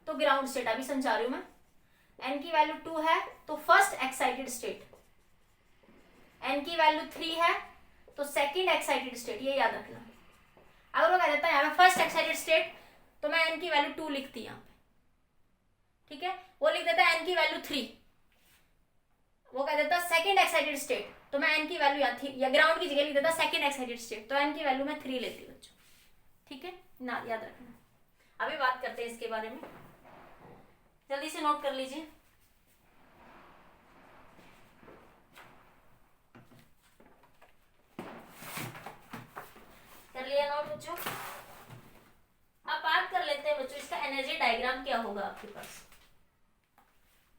तो ग्राउंड स्टेट, अभी समझा रही हूँ मैं। एन की वैल्यू 2 है तो फर्स्ट एक्साइटेड स्टेट, एन की वैल्यू 3 है तो सेकंड एक्साइटेड स्टेट, ये याद रखना। अगर वो कह देता है यहाँ पे फर्स्ट एक्साइटेड स्टेट, तो मैं एन की वैल्यू 2 लिखती यहाँ पे, ठीक है। वो लिख देता है एन की वैल्यू 3, वो कह देता सेकंड एक्साइटेड स्टेट, तो मैं एन की वैल्यू या ग्राउंड की जगह लिख देता सेकंड एक्साइटेड स्टेट, तो एन की वैल्यू मैं 3 लेती हूँ बच्चों, ठीक है ना, याद रखना। अभी बात करते हैं इसके बारे में, जल्दी से नोट कर लीजिए। कर लिया नोट बच्चों। अब बात कर लेते हैं बच्चों इसका एनर्जी डायग्राम क्या होगा आपके पास,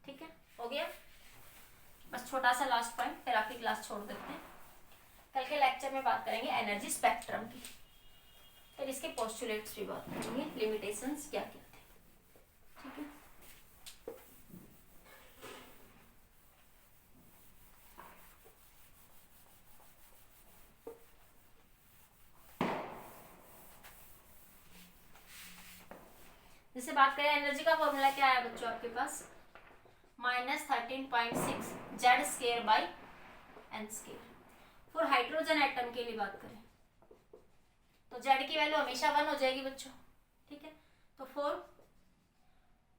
ठीक है, हो गया। बस छोटा सा लास्ट पॉइंट, फिर आपकी क्लास छोड़ देते हैं। कल के लेक्चर में बात करेंगे एनर्जी स्पेक्ट्रम की, फिर इसके पोस्टुलेट्स भी बात करेंगे, लिमिटेशंस क्या क्या थे, ठीक है। जैसे बात करें एनर्जी का फॉर्मूला क्या है बच्चों आपके पास, -13.6 Z square by N square. For hydrogen atom के लिए बात करें तो जेड की वैल्यू हमेशा 1 हो जाएगी बच्चों, ठीक है। तो फॉर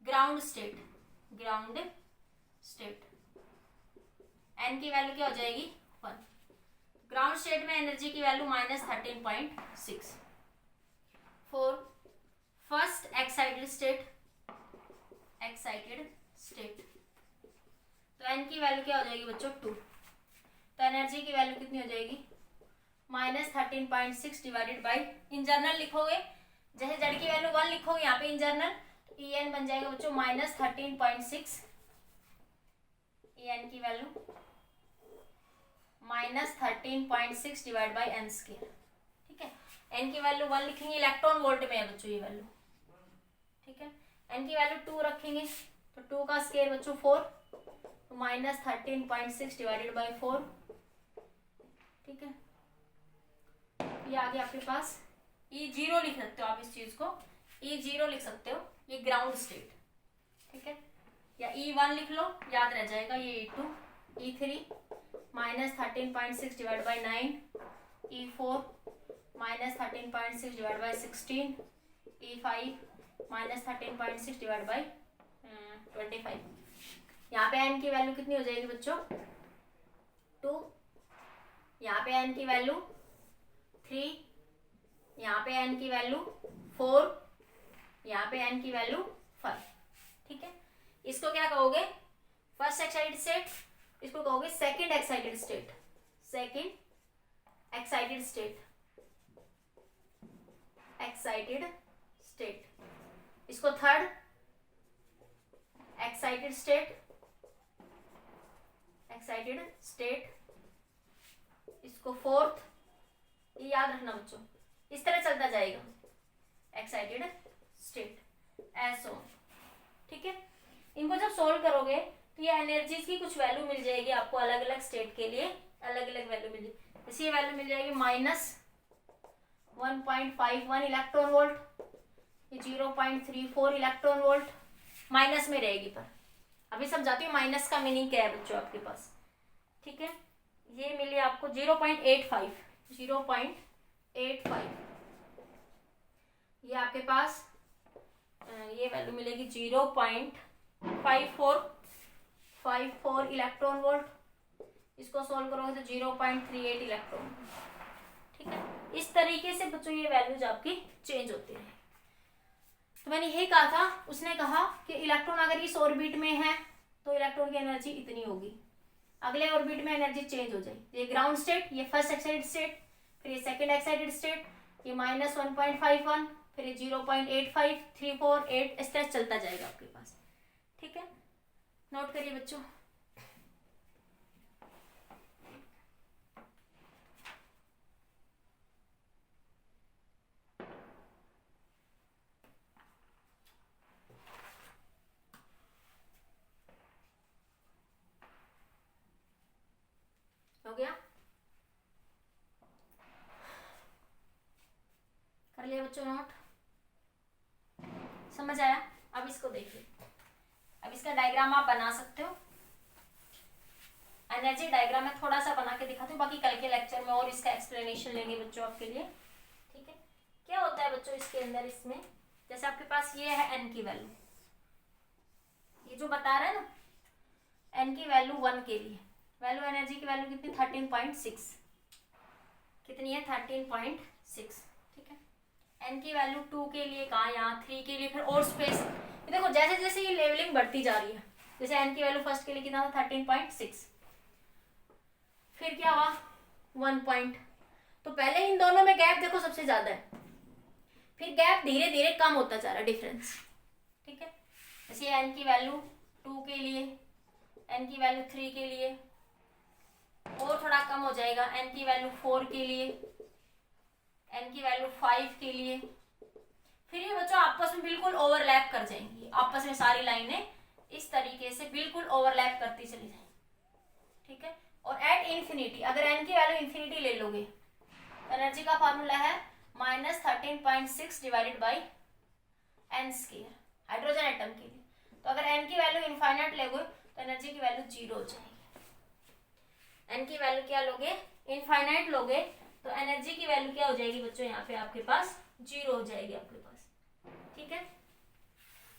ग्राउंड स्टेट एन की वैल्यू क्या हो जाएगी 1। ग्राउंड स्टेट में एनर्जी की value -13.6। For first excited state तो एन की वैल्यू क्या हो जाएगी बच्चों 2। तो एनर्जी की वैल्यू कितनी हो जाएगी -13.6 डिवाइडेड बाई, इन जनरल लिखोगे जैसे जेड की वैल्यू 1 लिखोगे यहाँ पे इन जनरल, तो ई एन बन जाएगा बच्चों -13.6, ई एन की value -13.6 divide by N square, ठीक है। एन की वैल्यू 1 लिखेंगे, इलेक्ट्रॉन वोल्ट में है बच्चों ये वैल्यू, ठीक है। एन की वैल्यू 2 रखेंगे तो 2 का स्क्वायर बच्चों 4, तो -13.6 डिवाइडेड बाई 4, ठीक है। ये आगे आपके पास E0 लिख सकते हो आप, इस चीज को E0 लिख सकते हो, ये ग्राउंड स्टेट, ठीक है। या E1 लिख लो, याद रह जाएगा। ये E2, E3 -13.6 divide by 9, E4 -13.6 divide by 16, E5 -13.6 divide by 25। यहाँ पे एन की वैल्यू कितनी हो जाएगी बच्चों 2, यहाँ पे एन की वैल्यू 3, यहाँ पे एन की वैल्यू 4, यहाँ पे एन की वैल्यू 5, ठीक है। इसको क्या कहोगे फर्स्ट एक्साइटेड स्टेट, इसको कहोगे सेकंड एक्साइटेड स्टेट, इसको थर्ड एक्साइटेड स्टेट, इसको फोर्थ, ये याद रखना बच्चों, इस तरह चलता जाएगा एक्साइटेड स्टेट ऐसो, ठीक है। इनको जब सोल्व करोगे तो ये एनर्जीज की कुछ वैल्यू मिल जाएगी आपको, अलग अलग स्टेट के लिए अलग अलग वैल्यू मिल जाएगी। जैसे ये वैल्यू मिल जाएगी -1.51 इलेक्ट्रॉन वोल्ट, ये 0.34 इलेक्ट्रॉन वोल्ट, माइनस में रहेगी, पर अभी समझाती हूँ माइनस का मीनिंग क्या है बच्चों आपके पास, ठीक है। ये मिली आपको 0.85, ये आपके पास ये वैल्यू मिलेगी 0.54 इलेक्ट्रॉन वोल्ट, इसको सोल्व करोगे तो 0.38 इलेक्ट्रॉन, ठीक है। इस तरीके से बच्चों ये वैल्यूज आपकी चेंज होती है। तो मैंने यही कहा था, उसने कहा कि इलेक्ट्रॉन अगर इस ऑर्बिट में है तो इलेक्ट्रॉन की एनर्जी इतनी होगी, अगले ऑर्बिट में एनर्जी चेंज हो जाएगी। ये ग्राउंड स्टेट, ये फर्स्ट एक्साइटेड स्टेट, फिर ये सेकंड एक्साइटेड स्टेट, ये -1.51, फिर ये 0.85, 3, 4, 8 इस तरह चलता जाएगा आपके पास, ठीक है। नोट करिए बच्चों। हो गया, कर लिया बच्चों नोट, समझ आया। अब इसको देखिए, अब इसका डायग्राम आप बना सकते हो। एनर्जी डायग्राम में थोड़ा सा बना के दिखाती हूँ, बाकी कल के लेक्चर में और इसका एक्सप्लेनेशन लेंगे बच्चों आपके लिए, ठीक है। क्या होता है बच्चों इसके अंदर, इसमें जैसे आपके पास ये है एन की वैल्यू, ये जो बता रहा है ना एन की वैल्यू 1 के लिए, वैल्यू एनर्जी की वैल्यू कितनी 13.6, कितनी है 13.6, ठीक है। एन की वैल्यू 2 के लिए कहा, यहाँ 3 के लिए, फिर और स्पेस, देखो जैसे जैसे ये लेवलिंग बढ़ती जा रही है, जैसे एन की वैल्यू फर्स्ट के लिए कितना था 13.6, फिर क्या हुआ 1 पॉइंट, तो पहले इन दोनों में गैप देखो सबसे ज्यादा है, फिर गैप धीरे धीरे कम होता जा रहा है, डिफरेंस, ठीक है। जैसे एन की वैल्यू 2 के लिए, एन की वैल्यू 3 के लिए, और थोड़ा कम हो जाएगा एन की वैल्यू 4 के लिए, एन की वैल्यू 5 के लिए, फिर ये बच्चों आपस में बिल्कुल ओवरलैप कर जाएंगी, आपस में सारी लाइनें इस तरीके से बिल्कुल ओवरलैप करती चली जाएंगी, ठीक है। और एट इन्फिनिटी, अगर एन की वैल्यू इन्फिनिटी ले लोगे, एनर्जी का फॉर्मूला है -13.6 divided by N square, hydrogen atom के लिए। तो अगर एन की वैल्यू इनफाइनाइट लोगे तो एनर्जी की वैल्यू 0 हो जाएगी। एन की वैल्यू क्या लोगे इनफाइनाइट लोगे तो एनर्जी की वैल्यू क्या हो जाएगी बच्चों, यहाँ पे आपके पास 0 हो जाएगी आपके पास। ठीक है,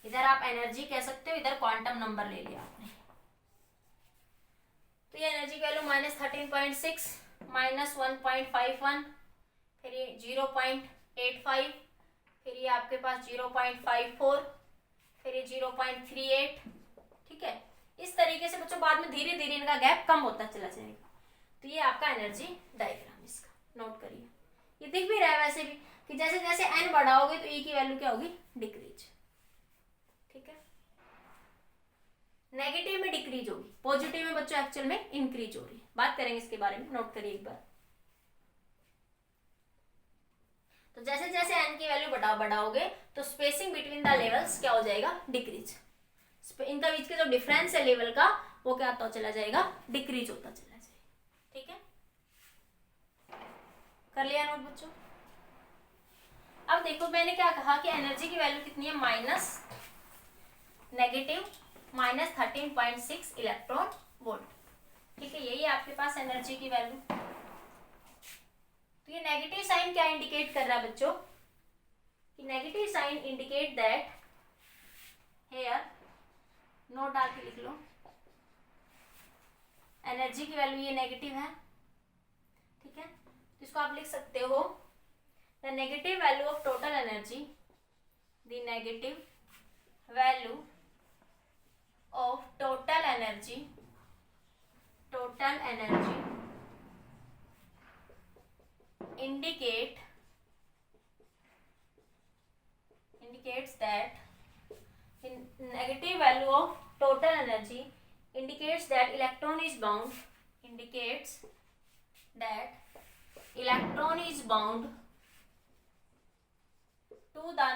इधर आप एनर्जी कह सकते हो, इधर क्वांटम नंबर ले लिया आपने। तो ये एनर्जी की वैल्यू -13.6 -1.51, फिर ये 0.85, फिर ये आपके पास 0.54, फिर ये 0.38। ठीक है, इस तरीके से बच्चों बाद में धीरे धीरे इनका गैप कम होता चला जाएगा। तो ये आपका एनर्जी डायग्राम इसका नोट करिए। ये दिख भी रहा है वैसे भी कि जैसे जैसे n बढ़ाओगे तो e की वैल्यू क्या होगी, डिक्रीज। ठीक है, नेगेटिव में डिक्रीज होगी, पॉजिटिव में बच्चों एक्चुअल में इंक्रीज हो रही है। बात करेंगे इसके बारे में, नोट करिए एक बार। तो जैसे जैसे n की वैल्यू बढ़ाओगे तो स्पेसिंग बिटवीन द लेवल्स क्या हो जाएगा, डिक्रीज। इनका बीच के जो डिफरेंस है लेवल का वो क्या होता चला जाएगा, डिक्रीज होता चला जाएगा। ठीक है, कर लिया नोट बच्चों। अब देखो मैंने क्या कहा कि एनर्जी की वैल्यू कितनी है, -13.6 इलेक्ट्रॉन वोल्ट। ठीक है, यही आपके पास एनर्जी की वैल्यू। तो ये नेगेटिव साइन क्या इंडिकेट कर रहा है बच्चों, कि negative sign indicate that, here note डाल के लिख लो, एनर्जी की वैल्यू ये नेगेटिव है। ठीक है, तो इसको आप लिख सकते हो the negative value of total energy, the negative value of total energy indicates that negative value of total energy indicates that electron is bound to the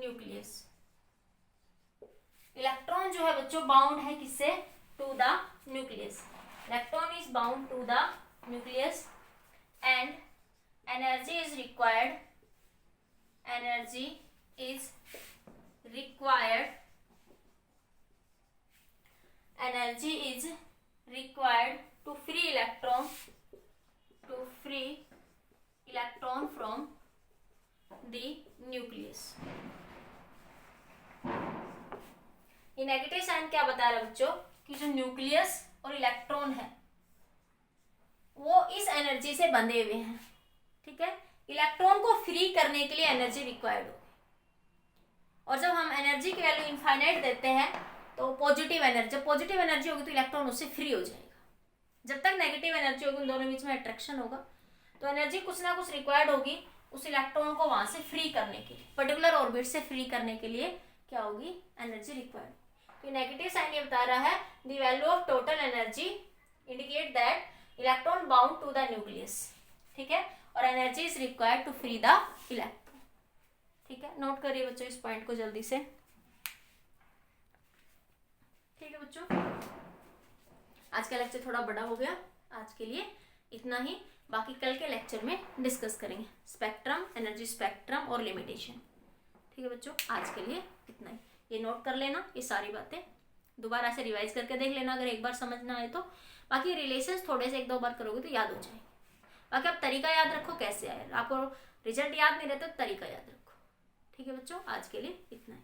nucleus। Electron जो है बच्चों बाउंड है किससे, to the nucleus. Electron is bound to the nucleus and energy is required to free electron from the nucleus। ये नेगेटिव साइन क्या बता रहा है बच्चों, कि जो न्यूक्लियस और इलेक्ट्रॉन है वो इस एनर्जी से बंधे हुए हैं। ठीक है, इलेक्ट्रॉन को फ्री करने के लिए एनर्जी रिक्वायर्ड होगी, और जब हम एनर्जी की वैल्यू इनफाइनाइट देते हैं तो पॉजिटिव एनर्जी, जब पॉजिटिव एनर्जी होगी तो इलेक्ट्रॉन उससे फ्री हो जाएगा। जब तक नेगेटिव एनर्जी होगी उन दोनों बीच में अट्रैक्शन होगा, तो एनर्जी कुछ ना कुछ रिक्वायर्ड होगी उस इलेक्ट्रॉन को वहां से फ्री करने के लिए, पर्टिकुलर ऑर्बिट से फ्री करने के लिए क्या होगी, एनर्जी रिक्वायर्ड। तो नेगेटिव साइन ये बता रहा है the value of total energy indicate that electron bound to the nucleus. ठीक है, और energy is required to free the electron. ठीक है, नोट करिए बच्चों इस पॉइंट को जल्दी से। ठीक है बच्चों, आज का लेक्चर थोड़ा बड़ा हो गया, आज के लिए इतना ही। बाकी कल के लेक्चर में डिस्कस करेंगे स्पेक्ट्रम, एनर्जी स्पेक्ट्रम और लिमिटेशन। ठीक है बच्चों, आज के लिए इतना ही। ये नोट कर लेना, ये सारी बातें दोबारा से रिवाइज करके देख लेना अगर एक बार समझ ना आए तो। बाकी रिलेशंस थोड़े से एक दो बार करोगे तो याद हो जाएंगे। बाकी आप तरीका याद रखो कैसे आए, आपको रिजल्ट याद नहीं रहता तो तरीका याद रखो। ठीक है बच्चों, आज के लिए इतना ही।